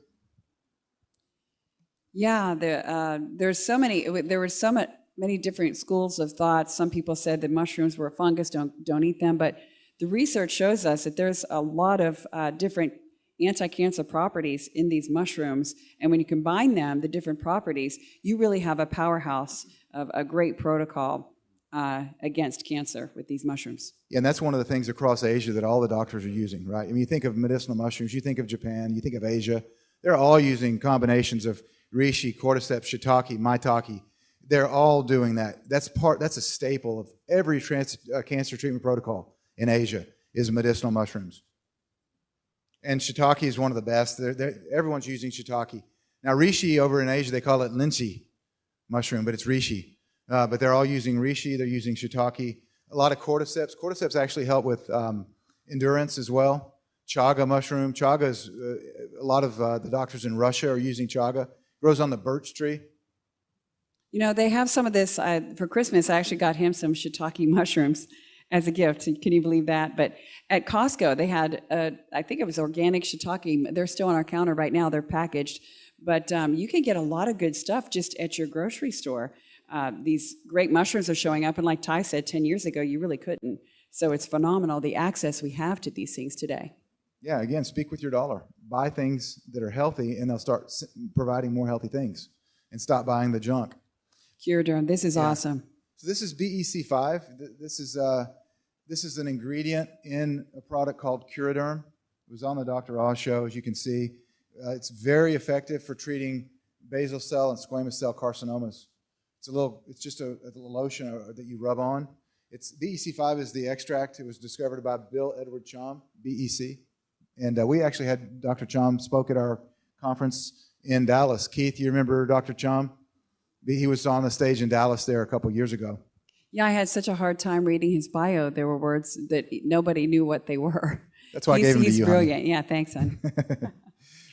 Yeah, there were so many different schools of thought. Some people said that mushrooms were a fungus, don't eat them. But the research shows us that there's a lot of different anti-cancer properties in these mushrooms. And when you combine them, the different properties, you really have a powerhouse of a great protocol against cancer with these mushrooms. Yeah, and that's one of the things across Asia that all the doctors are using, right? I mean, you think of medicinal mushrooms, you think of Japan, you think of Asia. They're all using combinations of reishi, cordyceps, shiitake, maitake. They're all doing that. That's a staple of every cancer treatment protocol in Asia is medicinal mushrooms. And shiitake is one of the best. Everyone's using shiitake. Now, reishi over in Asia, they call it lychee mushroom, but it's reishi. But they're all using reishi. They're using shiitake. A lot of cordyceps. Cordyceps actually help with endurance as well. Chaga mushroom. Chaga is a lot of the doctors in Russia are using chaga. It grows on the birch tree. You know, they have some of this. For Christmas, I actually got him some shiitake mushrooms as a gift. Can you believe that? But at Costco, they had, I think it was organic shiitake. They're still on our counter right now. They're packaged. But you can get a lot of good stuff just at your grocery store. These great mushrooms are showing up. And like Ty said, 10 years ago, you really couldn't. So it's phenomenal, the access we have to these things today. Yeah, again, speak with your dollar. Buy things that are healthy, and they'll start providing more healthy things. And stop buying the junk. Curaderm, this is awesome. So this is BEC5. This is an ingredient in a product called Curaderm. It was on the Dr. Oz show, as you can see. It's very effective for treating basal cell and squamous cell carcinomas. It's just a little lotion that you rub on. BEC5 is the extract. It was discovered by Bill Edward Chom, BEC. And we actually had Dr. Chom spoke at our conference in Dallas. Keith, you remember Dr. Chom? He was on the stage in Dallas there a couple years ago. Yeah, I had such a hard time reading his bio. There were words that nobody knew what they were. That's why I gave him to you, He's brilliant. Honey. Yeah, thanks, son.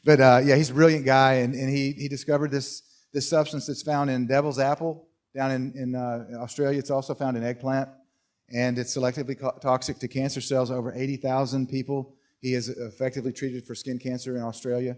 But yeah, he's a brilliant guy, and he discovered this substance that's found in devil's apple down in Australia. It's also found in eggplant, and it's selectively toxic to cancer cells. Over 80,000 people he has effectively treated for skin cancer in Australia.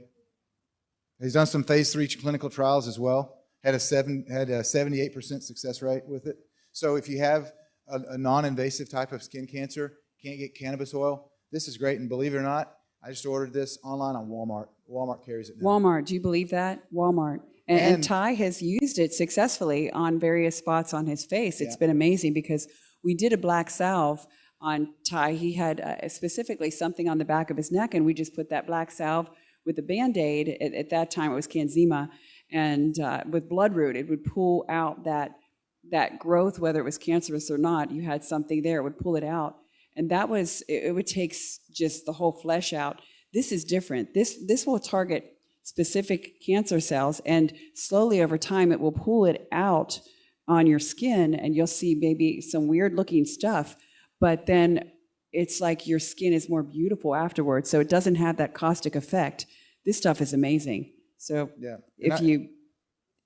He's done some phase 3 clinical trials as well. Had a 78% success rate with it. So if you have a non-invasive type of skin cancer, can't get cannabis oil, this is great. And believe it or not, I just ordered this online on Walmart. Walmart carries it now. Walmart, do you believe that? Walmart. And Ty has used it successfully on various spots on his face. It's been amazing because we did a black salve on Ty. He had specifically something on the back of his neck, and we just put that black salve with a Band-Aid. At that time, it was Canzima. And with Bloodroot, it would pull out that growth, whether it was cancerous or not. You had something there, it would pull it out. And it would take just the whole flesh out. This is different. This will target specific cancer cells, and slowly over time, it will pull it out on your skin, and you'll see maybe some weird looking stuff, but then it's like your skin is more beautiful afterwards, so it doesn't have that caustic effect. This stuff is amazing. So if you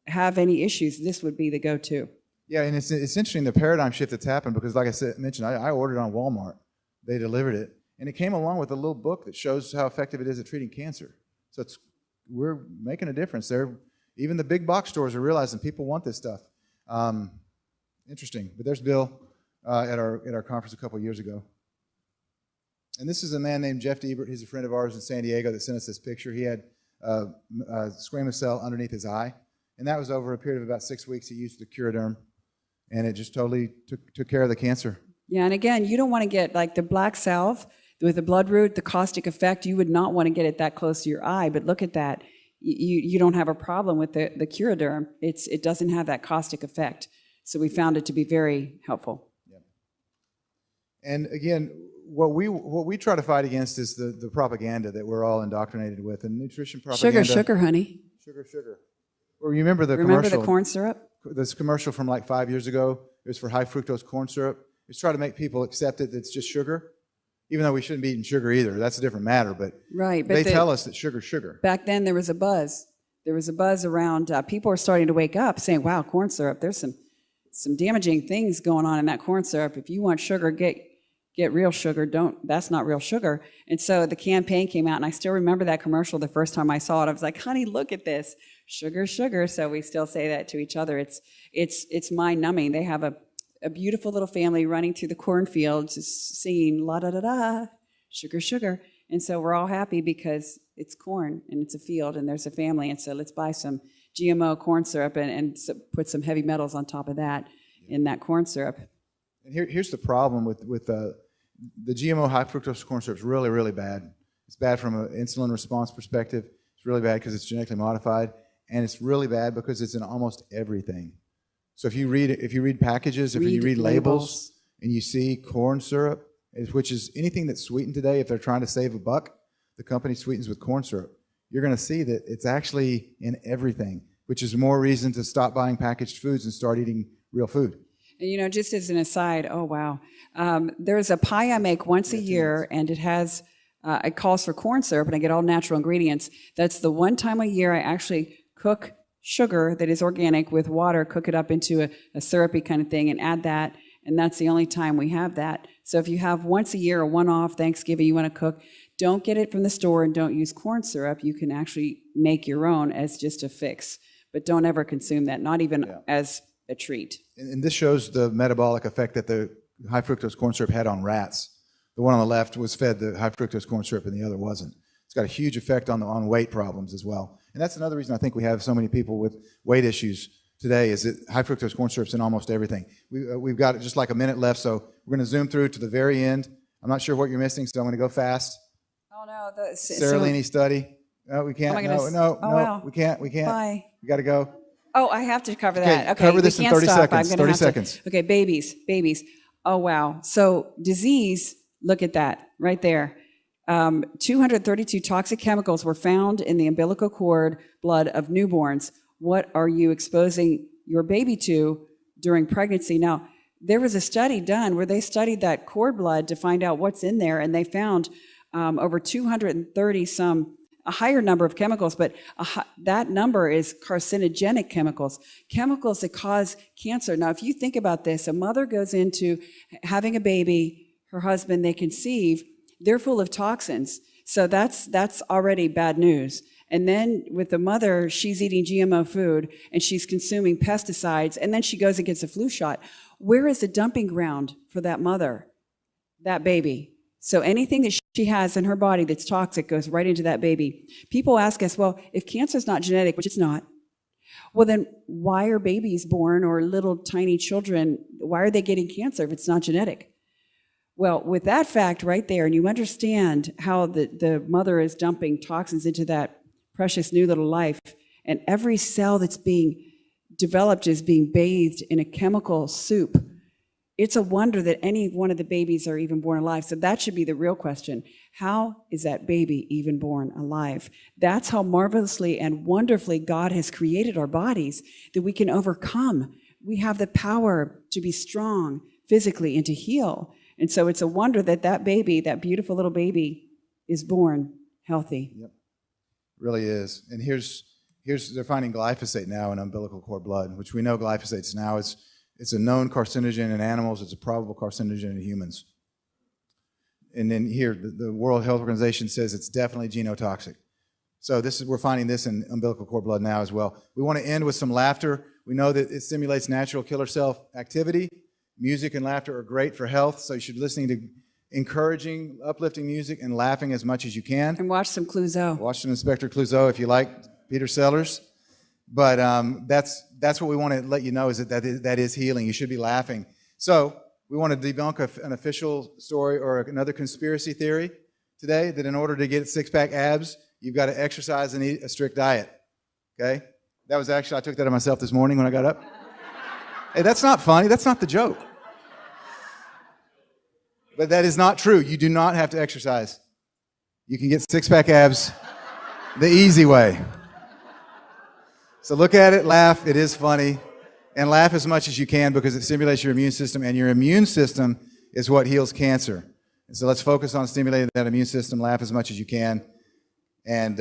have any issues, this would be the go-to. Yeah, and it's interesting the paradigm shift that's happened because, like I mentioned, I ordered it on Walmart. They delivered it, and it came along with a little book that shows how effective it is at treating cancer. So we're making a difference. Even the big box stores are realizing people want this stuff. Interesting. But there's Bill at our conference a couple of years ago. And this is a man named Jeff Ebert. He's a friend of ours in San Diego that sent us this picture. He had a squamous cell underneath his eye. And that was over a period of about 6 weeks. He used the Curaderm, and it just totally took care of the cancer. Yeah, and again, you don't want to get like the black salve. With the bloodroot, the caustic effect, you would not want to get it that close to your eye, but look at that. You don't have a problem with the Curaderm. It doesn't have that caustic effect. So we found it to be very helpful. Yeah. And again, what we try to fight against is the propaganda that we're all indoctrinated with, and nutrition propaganda. Sugar, honey. Sugar. Well, you remember commercial? Remember the corn syrup? This commercial from like 5 years ago. It was for high fructose corn syrup. It's trying to make people accept it that it's just sugar, even though we shouldn't be eating sugar either. That's a different matter. But right, but they tell us that sugar's sugar. Back then, there was a buzz. There was a buzz around. People are starting to wake up, saying, "Wow, corn syrup. There's some damaging things going on in that corn syrup. If you want sugar, get real sugar. That's not real sugar." And so the campaign came out, and I still remember that commercial the first time I saw it. I was like, "Honey, look at this. Sugar, sugar." So we still say that to each other. It's mind numbing. They have a beautiful little family running through the cornfields singing la da da da, sugar, sugar. And so we're all happy because it's corn and it's a field and there's a family. And so let's buy some GMO corn syrup and put some heavy metals on top of that in that corn syrup. And here's the problem with the GMO high fructose corn syrup is really, really bad. It's bad from an insulin response perspective. It's really bad because it's genetically modified. And it's really bad because it's in almost everything. So if you read packages, if you read labels and you see corn syrup, which is anything that's sweetened today, if they're trying to save a buck, the company sweetens with corn syrup. You're going to see that it's actually in everything, which is more reason to stop buying packaged foods and start eating real food. And just as an aside, oh wow, there's a pie I make once a year, and it calls for corn syrup, and I get all natural ingredients. That's the one time a year I actually cook sugar that is organic with water, cook it up into a syrupy kind of thing and add that, and that's the only time we have that. So if you have once a year, a one-off Thanksgiving you want to cook, don't get it from the store and don't use corn syrup. You can actually make your own as just a fix, but don't ever consume that, not even as a treat. And this shows the metabolic effect that the high fructose corn syrup had on rats. The one on the left was fed the high fructose corn syrup and the other wasn't. It's got a huge effect on weight problems as well. And that's another reason I think we have so many people with weight issues today is that high fructose corn syrup's in almost everything. We've got just like a minute left, so we're going to zoom through to the very end. I'm not sure what you're missing, so I'm going to go fast. Oh, no. Charlene study. No, we can't. No, we can't. Bye. We got to go. Oh, I have to cover that. Okay, cover this in 30 seconds. 30 seconds. Okay, babies. Oh, wow. So disease, look at that right there. 232 toxic chemicals were found in the umbilical cord blood of newborns. What are you exposing your baby to during pregnancy? Now, there was a study done where they studied that cord blood to find out what's in there, and they found over 230 a higher number of chemicals, but that number is carcinogenic chemicals that cause cancer. Now, if you think about this, a mother goes into having a baby, her husband, they conceive, they're full of toxins. So that's already bad news. And then with the mother, she's eating GMO food and she's consuming pesticides, and then she goes and gets a flu shot. Where is the dumping ground for that mother, that baby? So anything that she has in her body that's toxic goes right into that baby. People ask us, well, if cancer is not genetic, which it's not, well then why are babies born or little tiny children, why are they getting cancer if it's not genetic? Well, with that fact right there, and you understand how the mother is dumping toxins into that precious new little life, and every cell that's being developed is being bathed in a chemical soup. It's a wonder that any one of the babies are even born alive. So that should be the real question. How is that baby even born alive? That's how marvelously and wonderfully God has created our bodies, that we can overcome. We have the power to be strong physically and to heal. And so it's a wonder that that baby, that beautiful little baby, is born healthy. Yep, really is. And here's they're finding glyphosate now in umbilical cord blood, which we know glyphosate now is. It's a known carcinogen in animals. It's a probable carcinogen in humans. And then here, the World Health Organization says it's definitely genotoxic. So we're finding this in umbilical cord blood now as well. We want to end with some laughter. We know that it stimulates natural killer cell activity. Music and laughter are great for health, so you should be listening to encouraging, uplifting music and laughing as much as you can. And watch some Clouseau. Watch some Inspector Clouseau if you like Peter Sellers. But that's what we want to let you know is that is healing. You should be laughing. So We want to debunk an official story or another conspiracy theory today that in order to get six-pack abs, you've got to exercise and eat a strict diet. Okay? That was actually, I took that on myself this morning when I got up. Hey, that's not funny. That's not the joke. But that is not true. You do not have to exercise. You can get six-pack abs the easy way. So look at it, laugh. It is funny. And laugh as much as you can because it stimulates your immune system, and your immune system is what heals cancer. And so let's focus on stimulating that immune system. Laugh as much as you can. And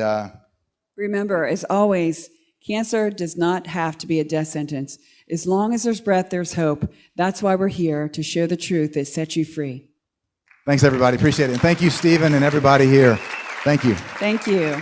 remember, as always, cancer does not have to be a death sentence. As long as there's breath, there's hope. That's why we're here, to share the truth that sets you free. Thanks, everybody. Appreciate it. And thank you, Stephen, and everybody here. Thank you. Thank you.